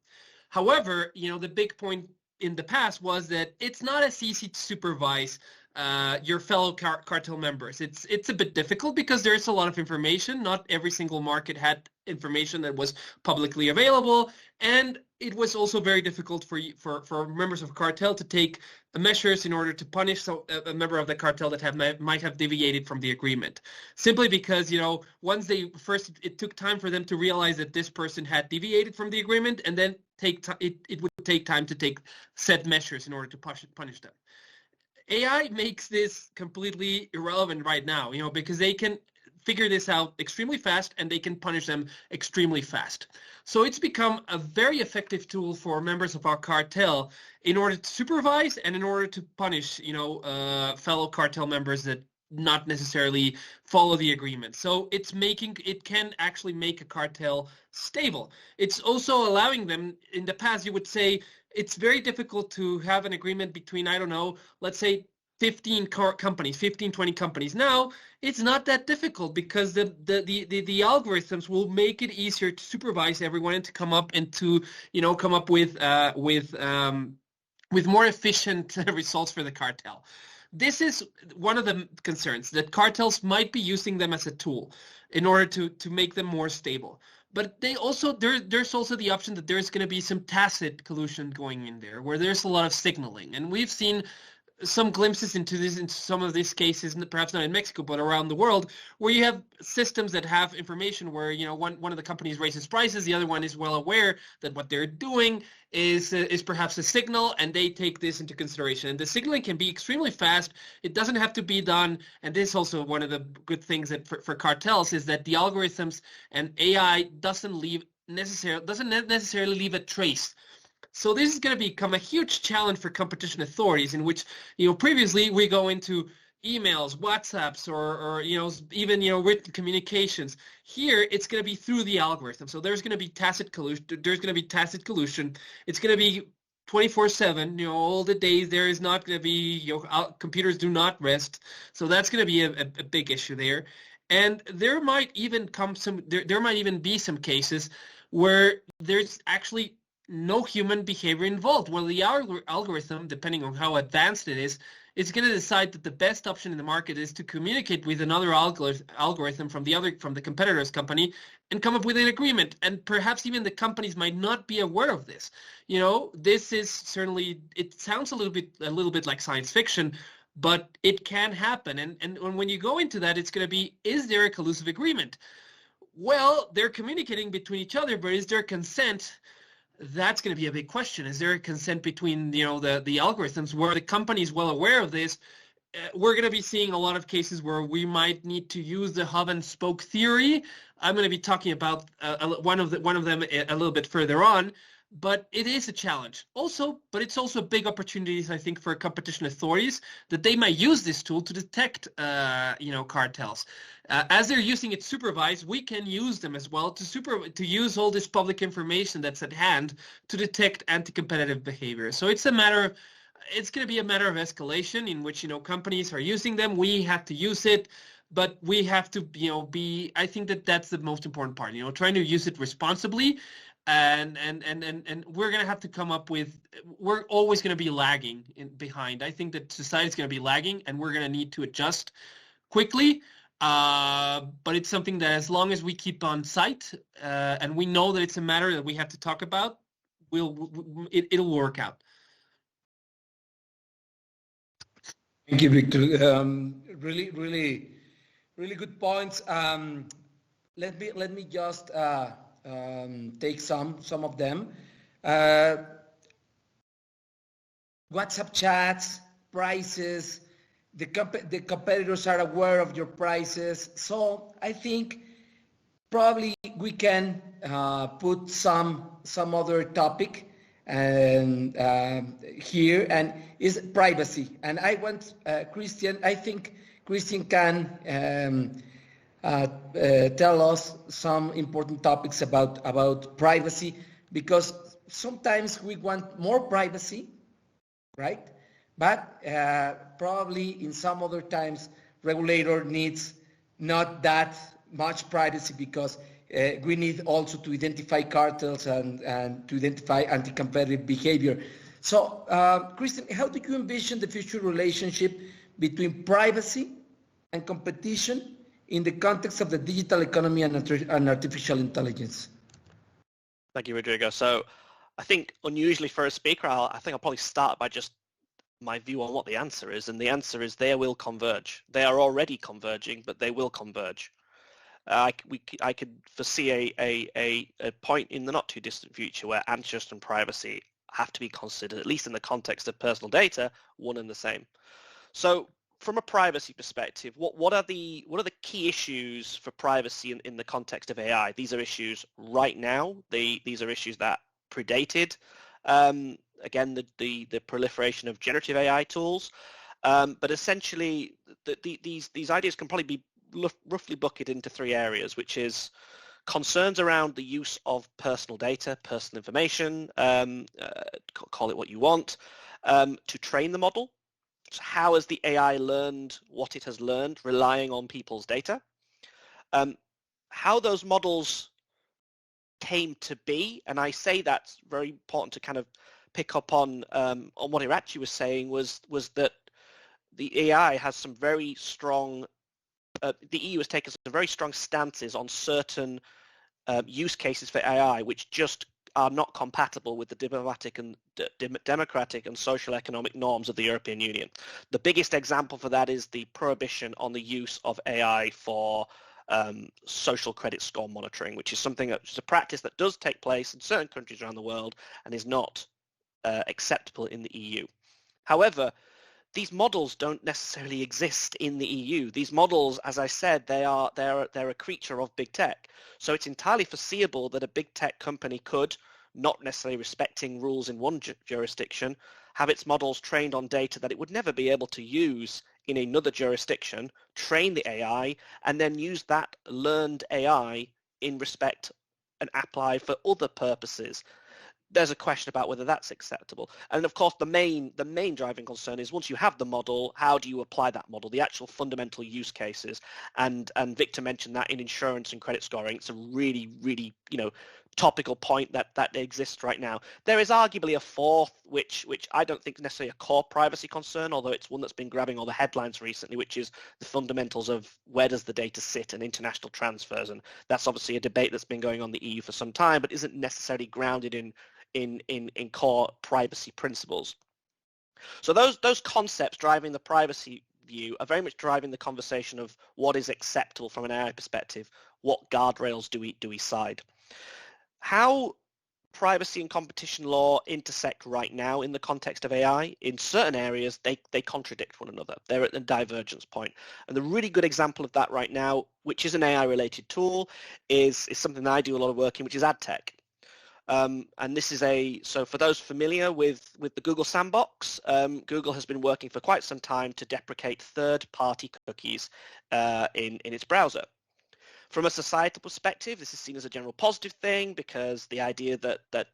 Speaker 2: However, the big point in the past was that it's not as easy to supervise your fellow cartel members. It's a bit difficult because there's a lot of information. Not every single market had information that was publicly available, and it was also very difficult for members of a cartel to take measures in order to punish a member of the cartel that might have deviated from the agreement. Simply because, once it took time for them to realize that this person had deviated from the agreement, and then it would take time to take set measures in order to punish them. AI makes this completely irrelevant right now, because they can figure this out extremely fast and they can punish them extremely fast. So it's become a very effective tool for members of our cartel in order to supervise and in order to punish, fellow cartel members that not necessarily follow the agreement. So it can actually make a cartel stable. It's also allowing them, in the past you would say, it's very difficult to have an agreement between, I don't know, let's say 15 companies, 15, 20 companies. Now, it's not that difficult because the algorithms will make it easier to supervise everyone and to come up with more efficient results for the cartel. This is one of the concerns, that cartels might be using them as a tool in order to make them more stable. But there's also the option that there's going to be some tacit collusion going in there, where there's a lot of signaling. And we've seen some glimpses into some of these cases, perhaps not in Mexico, but around the world, where you have systems that have information where, one of the companies raises prices, the other one is well aware that what they're doing is perhaps a signal, and they take this into consideration. And the signaling can be extremely fast. It doesn't have to be done. And this is also one of the good things that for cartels is that the algorithms and AI doesn't necessarily leave a trace. So this is going to become a huge challenge for competition authorities, in which, previously we go into emails, WhatsApps, or even written communications. Here, it's going to be through the algorithm. So there's going to be tacit collusion. It's going to be 24/7. All the days. There is not going to be. Computers do not rest. So that's going to be a big issue there. And there might even there might even be some cases where there's actually no human behavior involved. Well, the algorithm, depending on how advanced it is going to decide that the best option in the market is to communicate with another algorithm from the competitor's company and come up with an agreement. And perhaps even the companies might not be aware of this. This is certainly, it sounds a little bit like science fiction, but it can happen. And when you go into that, it's going to be, is there a collusive agreement? Well, they're communicating between each other, but is there consent? That's going to be a big question. Is there a consent between, the algorithms where the company is well aware of this? We're going to be seeing a lot of cases where we might need to use the hub and spoke theory. I'm going to be talking about one of them a little bit further on, but it is a challenge. But it's also big opportunities, I think, for competition authorities that they might use this tool to detect, cartels. As they're using it supervised, we can use them as well to use all this public information that's at hand to detect anti-competitive behavior. So it's going to be a matter of escalation in which, companies are using them. We have to use it, but we have to, I think that's the most important part, trying to use it responsibly. And we're going to have to come up with, we're always going to be lagging behind. I think that society is going to be lagging and we're going to need to adjust quickly. But it's something that as long as we keep on sight and we know that it's a matter that we have to talk about, it'll work out.
Speaker 1: Thank you, Victor. Really, really, really good points. Let me just take some of them. WhatsApp chats, prices. The competitors are aware of your prices. So I think probably we can put some other topic and here, and is privacy. And I want Christian. I think Christian can tell us some important topics about privacy, because sometimes we want more privacy, right? But probably in some other times, regulator needs not that much privacy, because we need also to identify cartels and to identify anti-competitive behavior. So, Christian, how do you envision the future relationship between privacy and competition in the context of the digital economy and artificial intelligence?
Speaker 4: Thank you, Rodrigo. So I think unusually for a speaker, I think I'll probably start by just my view on what the answer is. And the answer is they will converge. They are already converging, but they will converge. I could foresee a point in the not too distant future where antitrust and privacy have to be considered, at least in the context of personal data, one and the same. So from a privacy perspective, what are the key issues for privacy in the context of AI? These are issues right now. These are issues that predated again the proliferation of generative AI tools, but essentially these ideas can probably be roughly bucketed into three areas, which is concerns around the use of personal data, personal information, call it what you want, to train the model. So how has the AI learned what it has learned, relying on people's data? How those models came to be, and I say that's very important to kind of pick up on what Iratxe was saying, was that the AI has some very strong, the EU has taken some very strong stances on certain use cases for AI, which just are not compatible with the democratic and social economic norms of the European Union. The biggest example for that is the prohibition on the use of AI for social credit score monitoring, which is something that's a practice that does take place in certain countries around the world and is not acceptable in the EU. However, these models don't necessarily exist in the EU. These models, as I said, they're a creature of big tech. So it's entirely foreseeable that a big tech company could, not necessarily respecting rules in one jurisdiction, have its models trained on data that it would never be able to use in another jurisdiction, train the AI, and then use that learned AI in respect and apply for other purposes. There's a question about whether that's acceptable. And of course, the main driving concern is once you have the model, how do you apply that model, the actual fundamental use cases? And Victor mentioned that in insurance and credit scoring, it's a really, really, topical point that exists right now. There is arguably a fourth, which I don't think is necessarily a core privacy concern, although it's one that's been grabbing all the headlines recently, which is the fundamentals of where does the data sit and international transfers. And that's obviously a debate that's been going on in the EU for some time, but isn't necessarily grounded in core privacy principles. So those concepts driving the privacy view are very much driving the conversation of what is acceptable from an AI perspective. What guardrails do we side? How privacy and competition law intersect right now in the context of AI, in certain areas they contradict one another. They're at the divergence point. And the really good example of that right now, which is an AI related tool, is something that I do a lot of work in, which is ad tech. And this is so for those familiar with the Google sandbox, Google has been working for quite some time to deprecate third-party cookies in its browser. From a societal perspective, this is seen as a general positive thing, because the idea that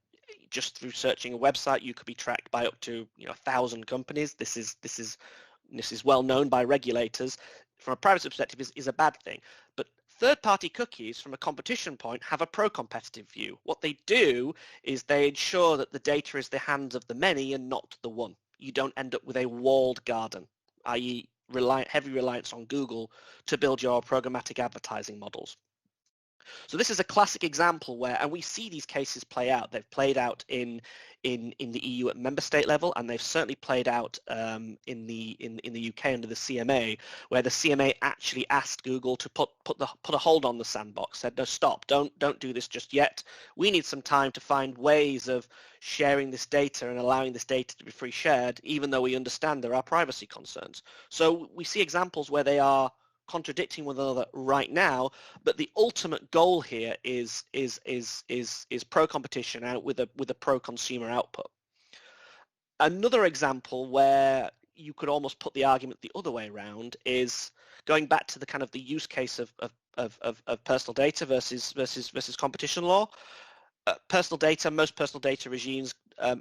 Speaker 4: just through searching a website you could be tracked by up to 1,000 companies. This is well known by regulators. From a privacy perspective, is a bad thing. But third-party cookies, from a competition point, have a pro-competitive view. What they do is they ensure that the data is the hands of the many and not the one. You don't end up with a walled garden, i.e. heavy reliance on Google to build your programmatic advertising models. So this is a classic example where, and we see these cases play out. They've played out in the EU at member state level, and they've certainly played out in the UK under the CMA, where the CMA actually asked Google to put a hold on the sandbox. Said, no, stop, don't do this just yet. We need some time to find ways of sharing this data and allowing this data to be free shared, even though we understand there are privacy concerns. So we see examples where they are contradicting one another right now, but the ultimate goal here is pro-competition out with a pro-consumer output. Another example where you could almost put the argument the other way around is going back to the kind of the use case of personal data versus competition law. Most personal data regimes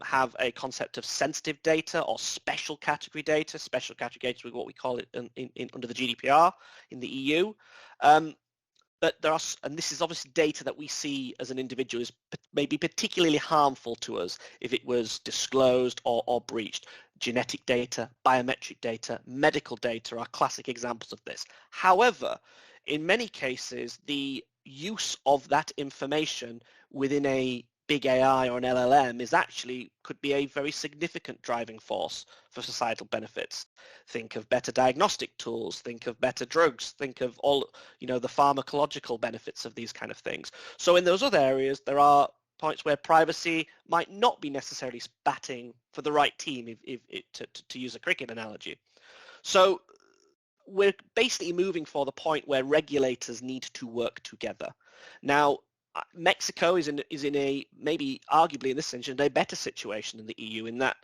Speaker 4: have a concept of sensitive data or special category data. Special category data is what we call it under the GDPR in the EU. But there are, and this is obviously data that we see as an individual is maybe particularly harmful to us if it was disclosed or breached. Genetic data, biometric data, medical data are classic examples of this. However, in many cases, the use of that information within a big AI or an LLM could be a very significant driving force for societal benefits. Think of better diagnostic tools, think of better drugs, think of all, the pharmacological benefits of these kind of things. So in those other areas, there are points where privacy might not be necessarily batting for the right team, to use a cricket analogy. So we're basically moving for the point where regulators need to work together. Now, Mexico is in a, maybe arguably in this sense, in a better situation than the EU in that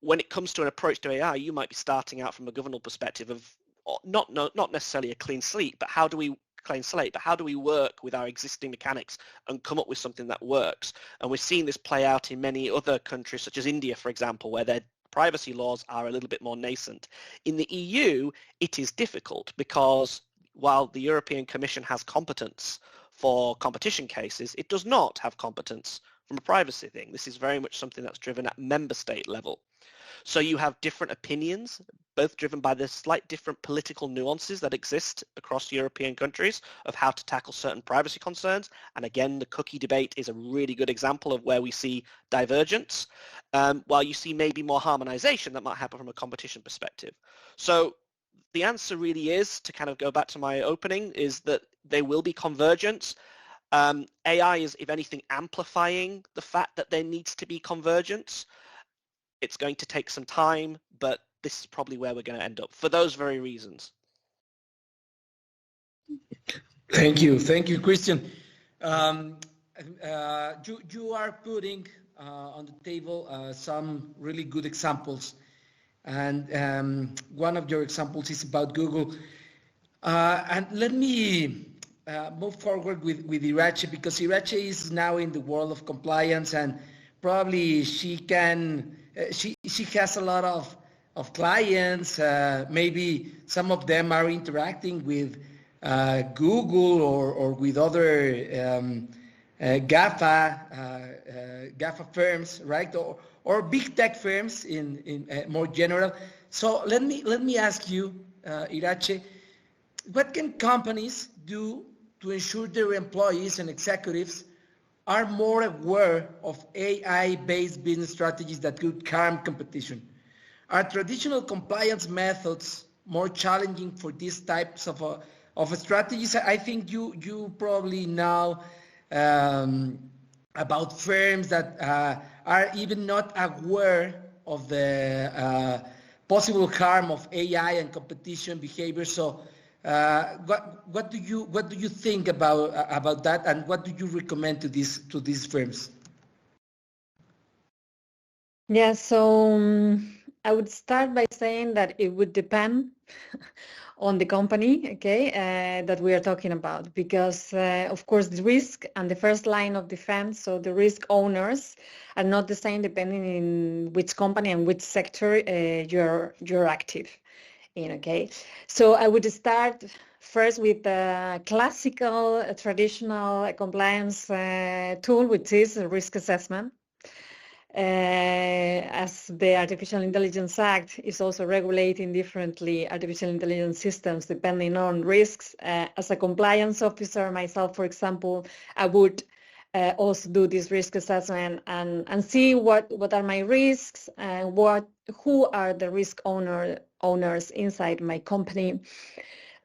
Speaker 4: when it comes to an approach to AI, you might be starting out from a governmental perspective of not necessarily a clean slate, but how do we work with our existing mechanics and come up with something that works? And we're seeing this play out in many other countries, such as India, for example, where their privacy laws are a little bit more nascent. In the EU, it is difficult because while the European Commission has competence for competition cases, it does not have competence from a privacy thing. This is very much something that's driven at member state level. So you have different opinions, both driven by the slight different political nuances that exist across European countries of how to tackle certain privacy concerns. And again, the cookie debate is a really good example of where we see divergence, while you see maybe more harmonization that might happen from a competition perspective. So the answer really is, to kind of go back to my opening, is that there will be convergence. AI is, if anything, amplifying the fact that there needs to be convergence. It's going to take some time, but this is probably where we're going to end up for those very reasons.
Speaker 1: Thank you, Christian. You are putting on the table some really good examples, and one of your examples is about Google. And let me move forward with Iratxe, because Iratxe is now in the world of compliance, and probably she has a lot of clients. Maybe some of them are interacting with Google or with other GAFA firms, right? Or big tech firms in more general. So let me ask you, Iratxe, what can companies do to ensure their employees and executives are more aware of AI-based business strategies that could harm competition? Are traditional compliance methods more challenging for these types of strategies? I think you probably know about firms that are even not aware of the possible harm of AI and competition behavior. So what do you think about that, and what do you recommend to these firms?
Speaker 3: Yeah, so I would start by saying that it would depend on the company, okay, that we are talking about, because of course the risk and the first line of defense, so the risk owners, are not the same depending in which company and which sector you're active in, okay? So I would start first with the classical, traditional compliance tool, which is a risk assessment. As the Artificial Intelligence Act is also regulating differently artificial intelligence systems depending on risks. As a compliance officer myself, for example, I would also do this risk assessment and see what are my risks and who are the risk owners inside my company,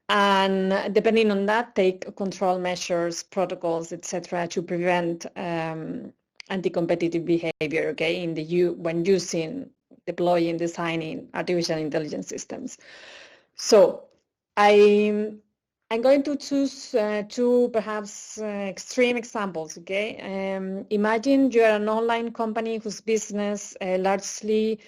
Speaker 3: and depending on that, take control measures, protocols, etc., to prevent anti-competitive behavior, okay, when deploying, designing artificial intelligence systems. So I'm going to choose two perhaps extreme examples, okay? Imagine you're an online company whose business largely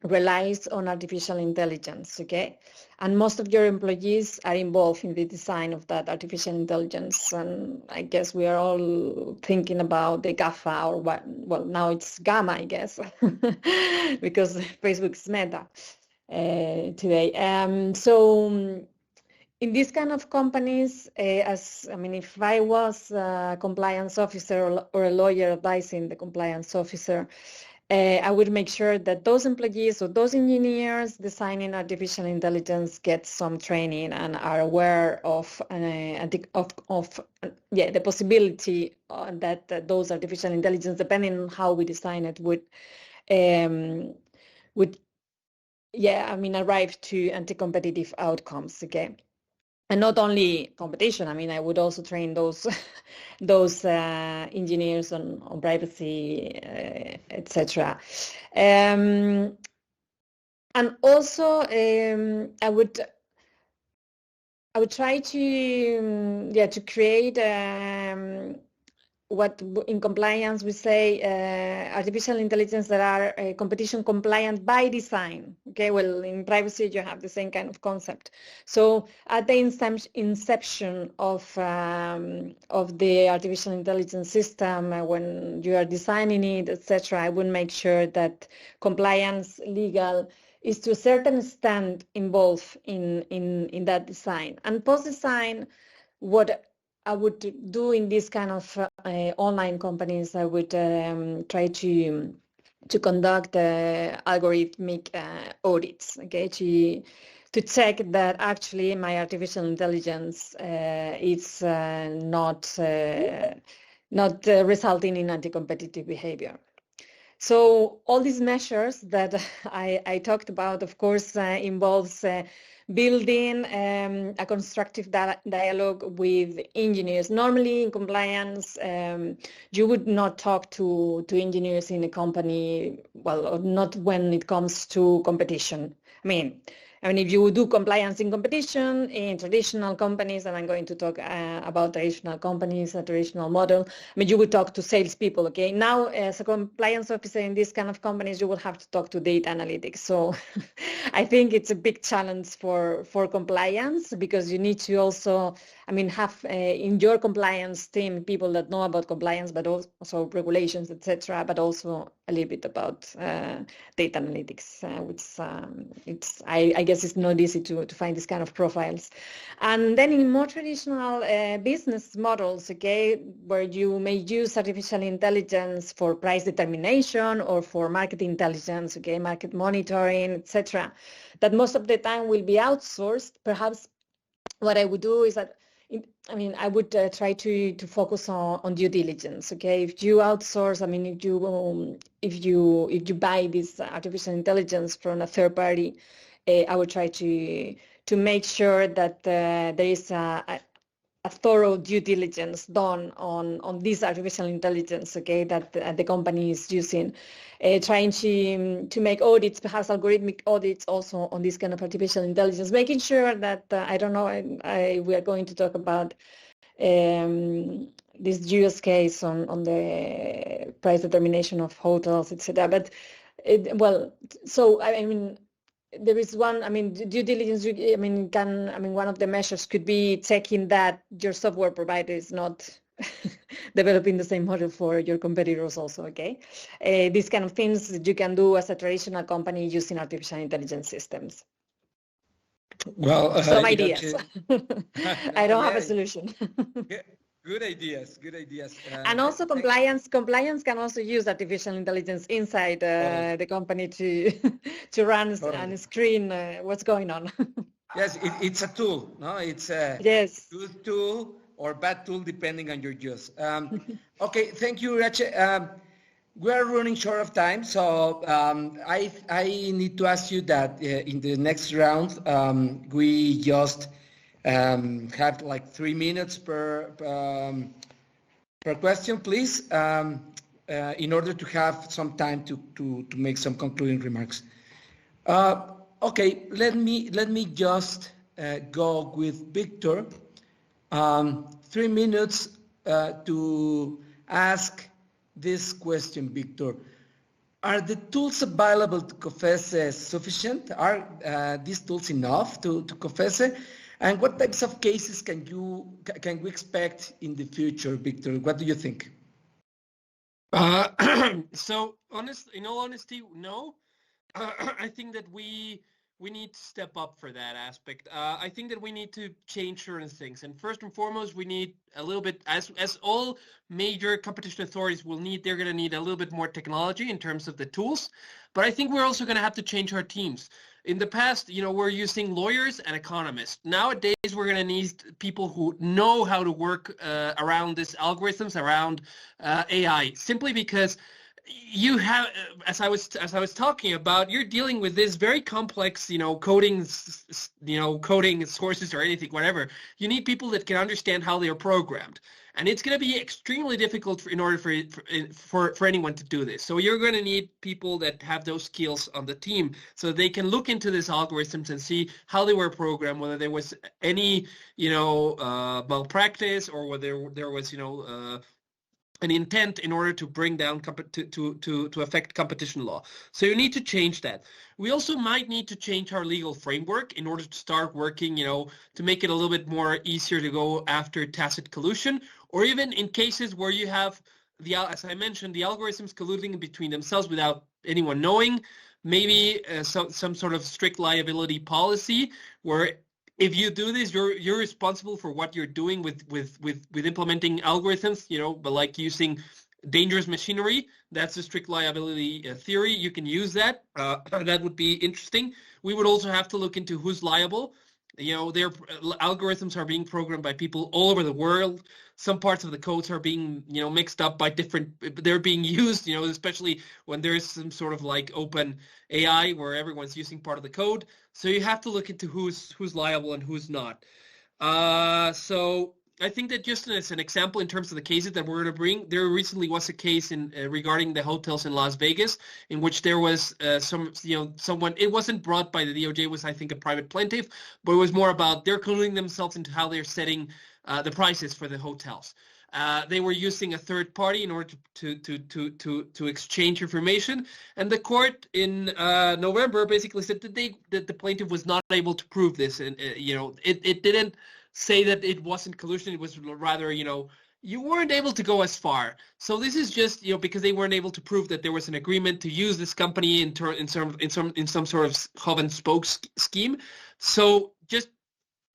Speaker 3: relies on artificial intelligence, okay? And most of your employees are involved in the design of that artificial intelligence. And I guess we are all thinking about the GAFA or what, well, now it's Gamma, I guess, because Facebook's Meta today. In these kind of companies, if I was a compliance officer or a lawyer advising the compliance officer, I would make sure that those employees or those engineers designing artificial intelligence get some training and are aware of the possibility that those artificial intelligence, depending on how we design it, would arrive to anti-competitive outcomes. Okay. And not only competition. I would also train those engineers on privacy, etc. And also, I would try to create what in compliance we say artificial intelligence that are competition compliant by design. Okay, well, in privacy you have the same kind of concept. So at the inception of the artificial intelligence system, when you are designing it, etc., I would make sure that compliance legal is to a certain extent involved in that design. And post-design, what I would do in this kind of online companies, I would try to conduct algorithmic audits, okay, to check that actually my artificial intelligence is not resulting in anti-competitive behavior. So all these measures that I talked about, of course, involves building a constructive dialogue with engineers. Normally in compliance, you would not talk to engineers in a company, well, not when it comes to competition. I mean, if you do compliance in competition in traditional companies, and I'm going to talk about traditional companies, a traditional model, you would talk to salespeople, okay? Now, as a compliance officer in these kind of companies, you will have to talk to data analytics. So I think it's a big challenge for compliance, because you need to also, have in your compliance team people that know about compliance, but also regulations, etc., but also a little bit about data analytics, which I guess it's not easy to find this kind of profiles. And then in more traditional business models, okay, where you may use artificial intelligence for price determination or for market intelligence, okay, market monitoring, etc., that most of the time will be outsourced. Perhaps what I would do is that I would try to focus on due diligence. Okay, if you outsource, if you buy this artificial intelligence from a third party, I would try to make sure that there is a thorough due diligence done on this artificial intelligence. Okay, that the company is using. Trying to make audits, perhaps algorithmic audits also on this kind of artificial intelligence, making sure that, we are going to talk about this US case on the price determination of hotels, etc. But, there is one, due diligence, one of the measures could be checking that your software provider is not developing the same model for your competitors also, okay? These kind of things that you can do as a traditional company using artificial intelligence systems.
Speaker 1: Well,
Speaker 3: some ideas. I don't have a solution.
Speaker 1: Good ideas.
Speaker 3: And also compliance can also use artificial intelligence inside the company to run and screen what's going on.
Speaker 1: Yes, it's a tool, no? It's a good tool or bad tool depending on your use. Okay, thank you, Iratxe. We are running short of time, so I need to ask you that in the next round, we just have like 3 minutes per question, please, in order to have some time to make some concluding remarks. Okay, let me just go with Víctor. 3 minutes to ask this question, Víctor. Are the tools available to COFECE sufficient? Are these tools enough to COFECE? And what types of cases can we expect in the future, Víctor? What do you think?
Speaker 2: So, in all honesty, no. I think that we need to step up for that aspect. I think that we need to change certain things, and first and foremost, we need a little bit, as all major competition authorities will need. They're going to need a little bit more technology in terms of the tools, but I think we're also going to have to change our teams. In the past, we're using lawyers and economists. Nowadays, we're going to need people who know how to work around these algorithms, around AI, simply because you have, as I was talking about, you're dealing with this very complex, coding sources or anything, whatever. You need people that can understand how they are programmed, and it's going to be extremely difficult in order for anyone to do this. So you're going to need people that have those skills on the team, so they can look into these algorithms and see how they were programmed, whether there was any, malpractice, or whether there was, an intent in order to bring down to affect competition law. So you need to change that. We also might need to change our legal framework in order to start working, to make it a little bit more easier to go after tacit collusion, or even in cases where you have as I mentioned, the algorithms colluding between themselves without anyone knowing. Maybe some sort of strict liability policy where, if you do this, you're responsible for what you're doing with implementing algorithms, but like using dangerous machinery. That's a strict liability theory. You can use that. That would be interesting. We would also have to look into who's liable. Their algorithms are being programmed by people all over the world. Some parts of the codes are being, mixed up by they're being used, especially when there's some sort of like open AI where everyone's using part of the code. So you have to look into who's liable and who's not. So I think that just as an example in terms of the cases that we're going to bring, there recently was a case regarding the hotels in Las Vegas in which there was someone, it wasn't brought by the DOJ, it was, I think, a private plaintiff, but it was more about they're colluding themselves into how they're setting the prices for the hotels. They were using a third party in order to exchange information, and the court in November basically said that the plaintiff was not able to prove this, and it didn't say that it wasn't collusion. It was rather, you weren't able to go as far. So this is just, because they weren't able to prove that there was an agreement to use this company in some sort of hub and spoke scheme. So just,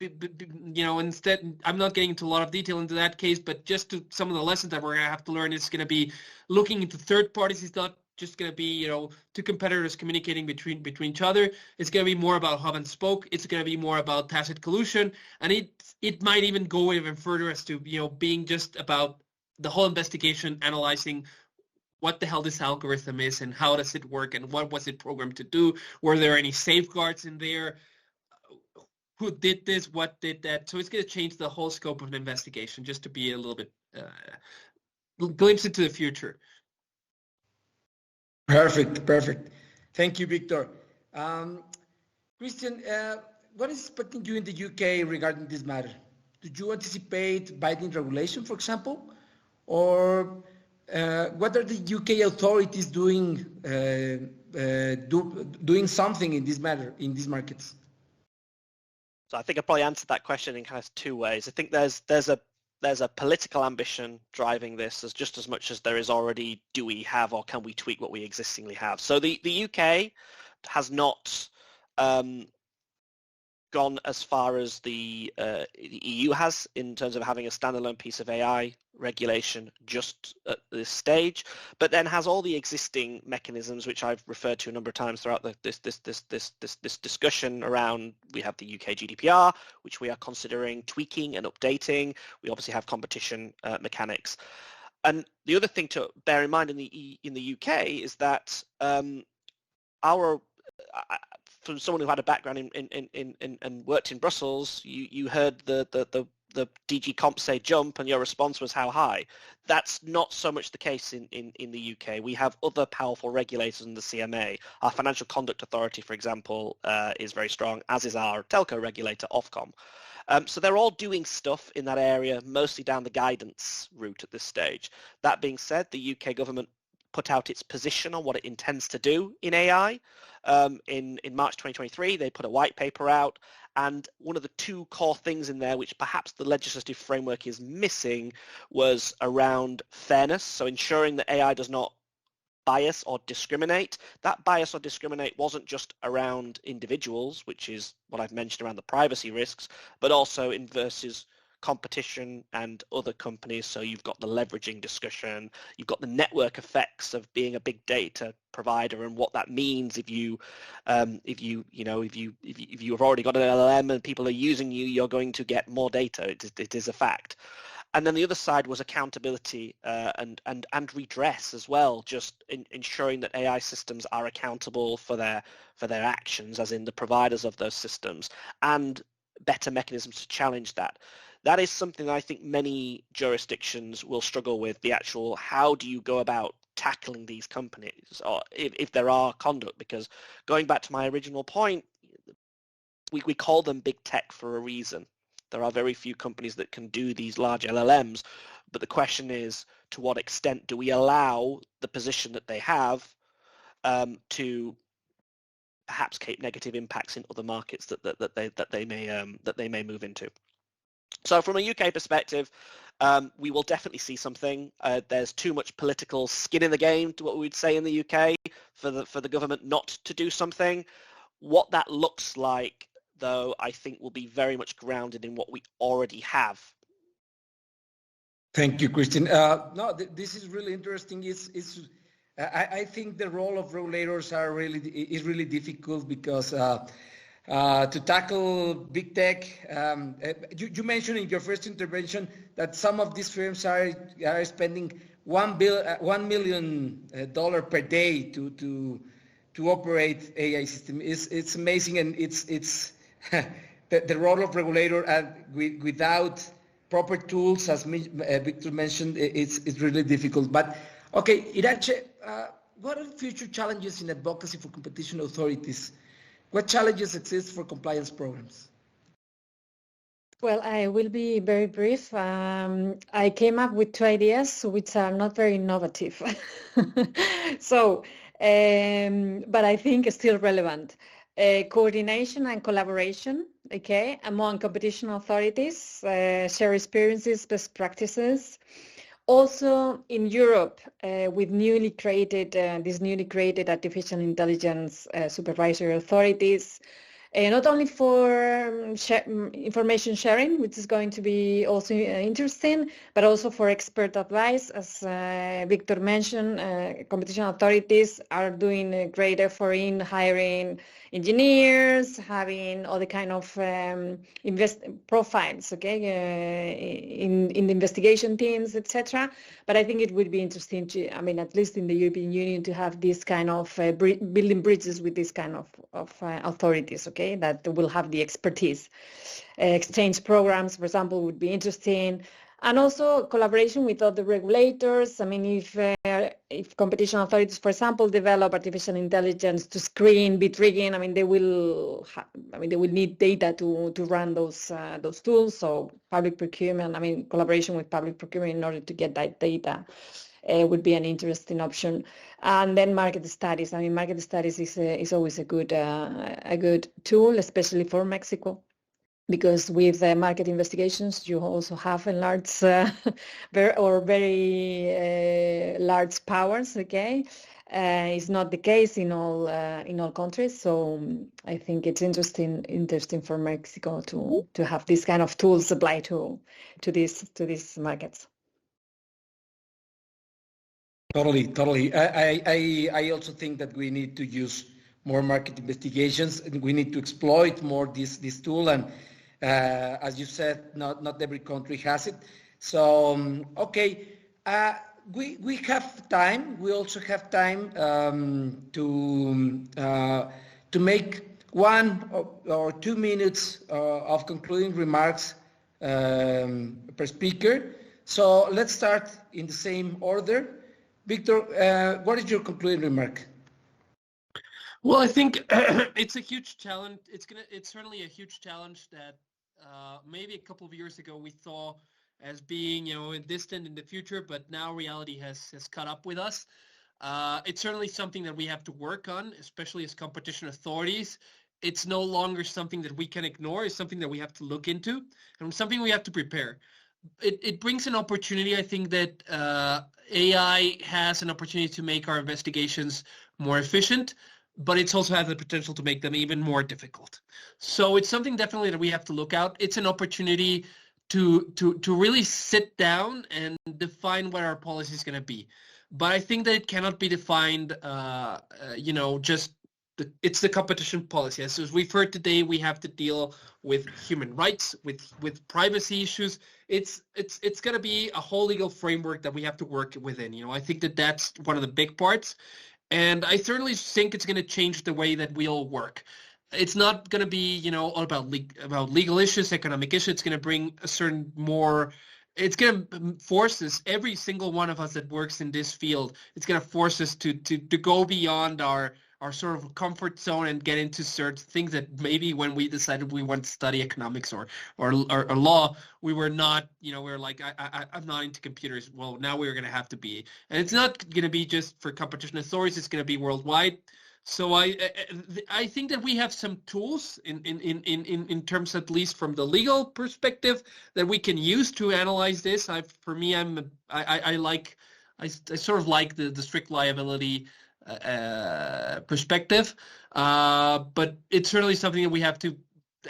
Speaker 2: instead, I'm not getting into a lot of detail into that case, but just to some of the lessons that we're going to have to learn is going to be looking into third parties. It's not just going to be, two competitors communicating between each other. It's going to be more about hub and spoke. It's going to be more about tacit collusion, and it might even go even further as to, being just about the whole investigation, analyzing what the hell this algorithm is and how does it work and what was it programmed to do. Were there any safeguards in there? Who did this? What did that? So it's going to change the whole scope of an investigation, just to be a little bit glimpse into the future.
Speaker 1: Perfect. Thank you, Víctor. Christian, what is expecting you in the UK regarding this matter? Do you anticipate binding regulation, for example? Or what are the UK authorities doing doing something in this matter, in these markets?
Speaker 4: So I think I probably answered that question in kind of two ways. I think there's a political ambition driving this as just as much as there is already, do we have or can we tweak what we existingly have? So the UK has not gone as far as the EU has in terms of having a standalone piece of AI regulation just at this stage, but then has all the existing mechanisms which I've referred to a number of times throughout this discussion around. We have the UK GDPR, which we are considering tweaking and updating. We obviously have competition mechanics, and the other thing to bear in mind in the UK is that from someone who had a background in and worked in Brussels, you heard the the DG comp say jump and your response was how high. That's not so much the case in the UK. We have other powerful regulators in the CMA. Our Financial Conduct Authority, for example, is very strong, as is our telco regulator, Ofcom. So they're all doing stuff in that area, mostly down the guidance route at this stage. That being said, the UK government put out its position on what it intends to do in AI. In March 2023, they put a white paper out, and one of the two core things in there, which perhaps the legislative framework is missing, was around fairness, so ensuring that AI does not bias or discriminate. That bias or discriminate wasn't just around individuals, which is what I've mentioned around the privacy risks, but also in versus competition and other companies. So you've got the leveraging discussion, you've got the network effects of being a big data provider and what that means if you have already got an LLM and people are using you, you're going to get more data. It is a fact. And then the other side was accountability and redress as well, just ensuring that AI systems are accountable for their actions, as in the providers of those systems, and better mechanisms to challenge that. That is something I think many jurisdictions will struggle with, the actual how do you go about tackling these companies, or if there are conduct, because going back to my original point, we call them big tech for a reason. There are very few companies that can do these large LLMs, but the question is, to what extent do we allow the position that they have to perhaps keep negative impacts in other markets that they may move into? So from a UK perspective, we will definitely see something. There's too much political skin in the game, to what we would say in the UK, for the government not to do something. What that looks like, though, I think will be very much grounded in what we already have.
Speaker 1: Thank you, Christian. This is really interesting. I think the role of regulators is really difficult because to tackle big tech, you mentioned in your first intervention that some of these firms are spending $1 million per day to operate AI system. It's amazing, and it's the role of regulator without proper tools, as Victor mentioned, it's really difficult. But okay, Iratxe, what are future challenges in advocacy for competition authorities? What challenges exist for compliance programs?
Speaker 3: Well, I will be very brief. I came up with 2 ideas which are not very innovative. So, but I think it's still relevant. Coordination and collaboration, okay, among competition authorities, share experiences, best practices. Also in Europe, with these newly created artificial intelligence supervisory authorities, not only for information sharing, which is going to be also interesting, but also for expert advice. As Victor mentioned, competition authorities are doing a great effort in hiring engineers, having all the kind of profiles, okay, in the investigation teams, etc. But I think it would be interesting to, at least in the European Union, to have this kind of building bridges with this kind of authorities, okay, that will have the expertise. Exchange programs, for example, would be interesting. And also collaboration with other regulators. If competition authorities, for example, develop artificial intelligence to screen bid rigging, they will need data to run those tools. So public procurement, collaboration with public procurement in order to get that data would be an interesting option. And then market studies. Market studies is always a good tool, especially for Mexico. Because with market investigations, you also have enlarged very large powers. Okay, it's not the case in all countries. So I think it's interesting for Mexico to have these kind of tools applied to these markets.
Speaker 1: Totally. I also think that we need to use more market investigations, and we need to exploit more this tool. And as you said, not every country has it. So okay, we have time. We also have time to make 1 or 2 minutes of concluding remarks per speaker. So let's start in the same order. Víctor, what is your concluding remark?
Speaker 2: Well, I think it's a huge challenge. It's certainly a huge challenge that maybe a couple of years ago we saw as being, distant in the future, but now reality has caught up with us. It's certainly something that we have to work on, especially as competition authorities. It's no longer something that we can ignore. It's something that we have to look into and something we have to prepare. It brings an opportunity. I think that AI has an opportunity to make our investigations more efficient, but it's also has the potential to make them even more difficult. So it's something definitely that we have to look out. It's an opportunity to really sit down and define what our policy is going to be. But I think that it cannot be defined, it's the competition policy. As we've heard today, we have to deal with human rights, with privacy issues. It's going to be a whole legal framework that we have to work within. I think that that's one of the big parts. And I certainly think it's going to change the way that we all work. It's not going to be, all about legal issues, economic issues. It's going to bring a certain more. It's going to force us, every single one of us that works in this field, it's going to force us to go beyond our sort of comfort zone and get into certain things that maybe when we decided we want to study economics or law, we were not, we were like, I'm not into computers. Well, now we're going to have to be. And it's not going to be just for competition authorities. It's going to be worldwide. So I think that we have some tools in terms, at least from the legal perspective, that we can use to analyze this. I sort of like the strict liability perspective, but it's certainly something that we have to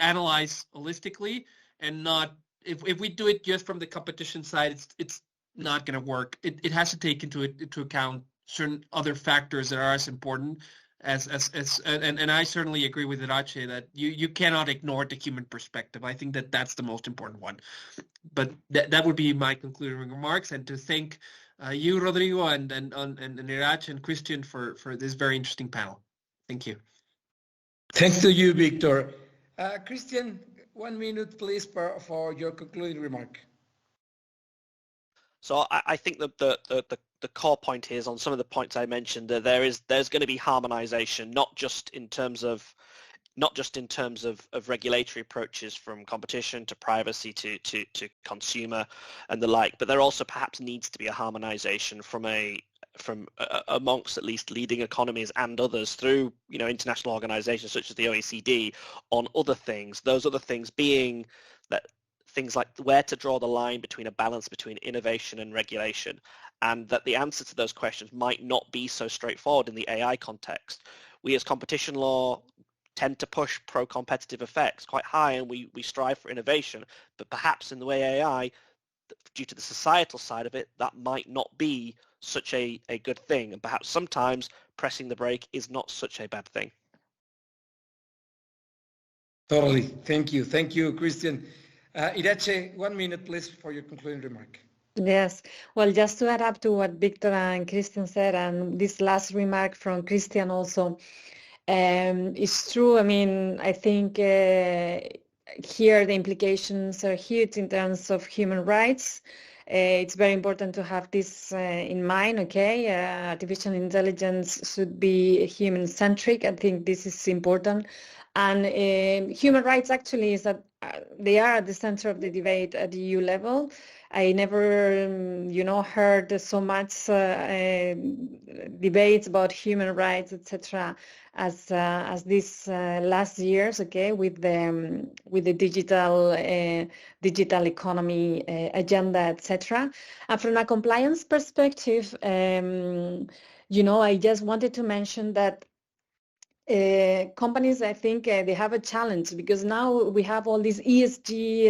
Speaker 2: analyze holistically, and not if we do it just from the competition side, it's not going to work. It has to take into account certain other factors that are as important. And I certainly agree with Iratxe that you cannot ignore the human perspective. I think that that's the most important one. But that would be my concluding remarks, and to thank you, Rodrigo, and Iratxe and Christian for this very interesting panel. Thank you.
Speaker 1: Thanks to you, Víctor. Christian, 1 minute, please, for your concluding remark.
Speaker 4: So I think that the core point here is on some of the points I mentioned, that there's going to be harmonization, not just in terms of regulatory approaches from competition to privacy to consumer and the like, but there also perhaps needs to be a harmonization from amongst at least leading economies and others through international organizations such as the OECD on other things. Those other things being that things like where to draw the line between a balance between innovation and regulation, and that the answer to those questions might not be so straightforward in the AI context. We as competition law tend to push pro-competitive effects quite high, and we strive for innovation, but perhaps in the way AI, due to the societal side of it, that might not be such a good thing, and perhaps sometimes pressing the brake is not such a bad thing.
Speaker 1: Totally. Thank you, Christian. Iratxe, 1 minute, please, for your concluding remark.
Speaker 3: Yes. Well, just to add up to what Víctor and Christian said, and this last remark from Christian also, it's true. I mean, I think here the implications are huge in terms of human rights. It's very important to have this in mind, okay? Artificial intelligence should be human-centric. I think this is important. And human rights actually is that they are at the center of the debate at the EU level. I never, heard so much debates about human rights, etc., as these last years, okay, with the digital economy agenda, etc. And from a compliance perspective, I just wanted to mention that companies, I think they have a challenge, because now we have all these ESG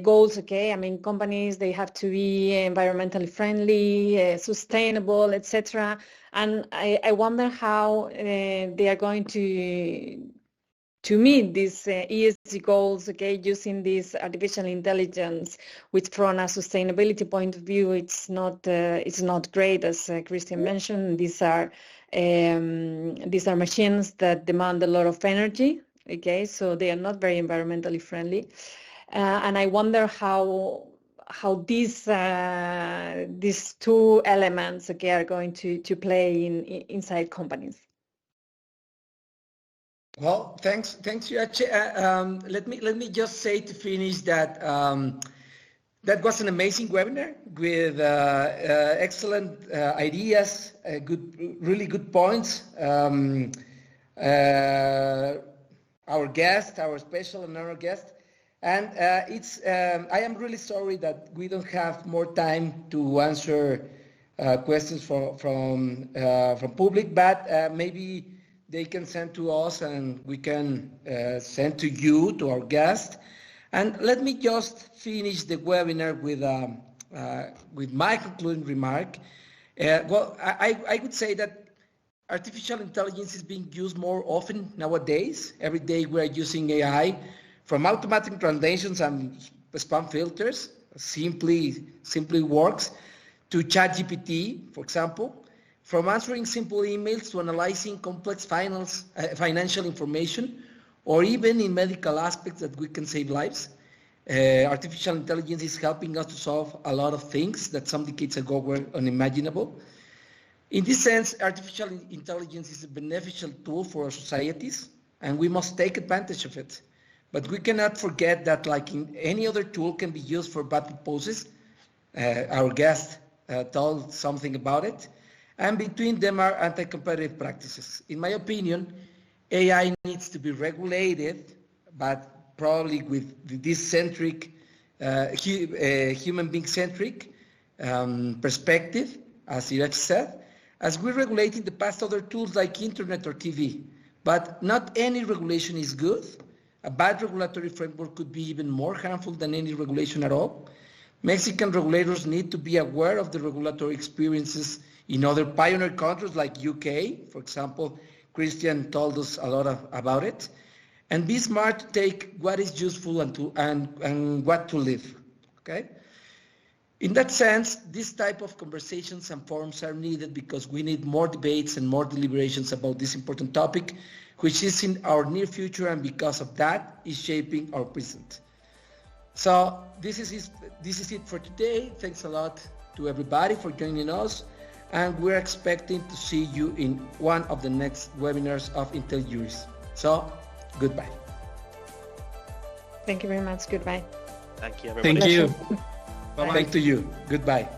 Speaker 3: goals, okay? I mean, companies, they have to be environmentally friendly, sustainable, etc. And I wonder how they are going to meet these ESG goals, okay, using this artificial intelligence, which from a sustainability point of view, it's not great, as Christian mentioned. These are machines that demand a lot of energy, okay, so they are not very environmentally friendly. and I wonder how these two elements, okay, are going to play inside companies.
Speaker 1: Well, thanks, Iratxe. Let me just say to finish that that was an amazing webinar with excellent ideas, really good points. Our guest, our special and honored guest, and I am really sorry that we don't have more time to answer questions from public, but maybe they can send to us and we can send to you, to our guest. And let me just finish the webinar with my concluding remark. Well, I would say that artificial intelligence is being used more often nowadays. Every day we're using AI, from automatic translations and spam filters, simply works, to ChatGPT, for example, from answering simple emails to analyzing complex financial information, or even in medical aspects that we can save lives. Artificial intelligence is helping us to solve a lot of things that some decades ago were unimaginable. In this sense, artificial intelligence is a beneficial tool for our societies, and we must take advantage of it. But we cannot forget that, like in any other tool, can be used for bad purposes. Our guest told something about it. And between them are anti-competitive practices. In my opinion, AI needs to be regulated, but probably with this centric, human being-centric perspective, as Iratxe said, as we regulate in the past other tools like internet or TV. But not any regulation is good. A bad regulatory framework could be even more harmful than any regulation at all. Mexican regulators need to be aware of the regulatory experiences in other pioneer countries like UK, for example. Christian told us a lot about it. And be smart to take what is useful and what to leave, okay? In that sense, this type of conversations and forums are needed because we need more debates and more deliberations about this important topic, which is in our near future, and because of that is shaping our present. So this is it for today. Thanks a lot to everybody for joining us, and we're expecting to see you in one of the next webinars of Inteli-Iuris. So goodbye.
Speaker 3: Thank you very much. Goodbye.
Speaker 4: Thank you, everybody.
Speaker 2: Thank you.
Speaker 1: Bye-bye. Thank to you. Goodbye.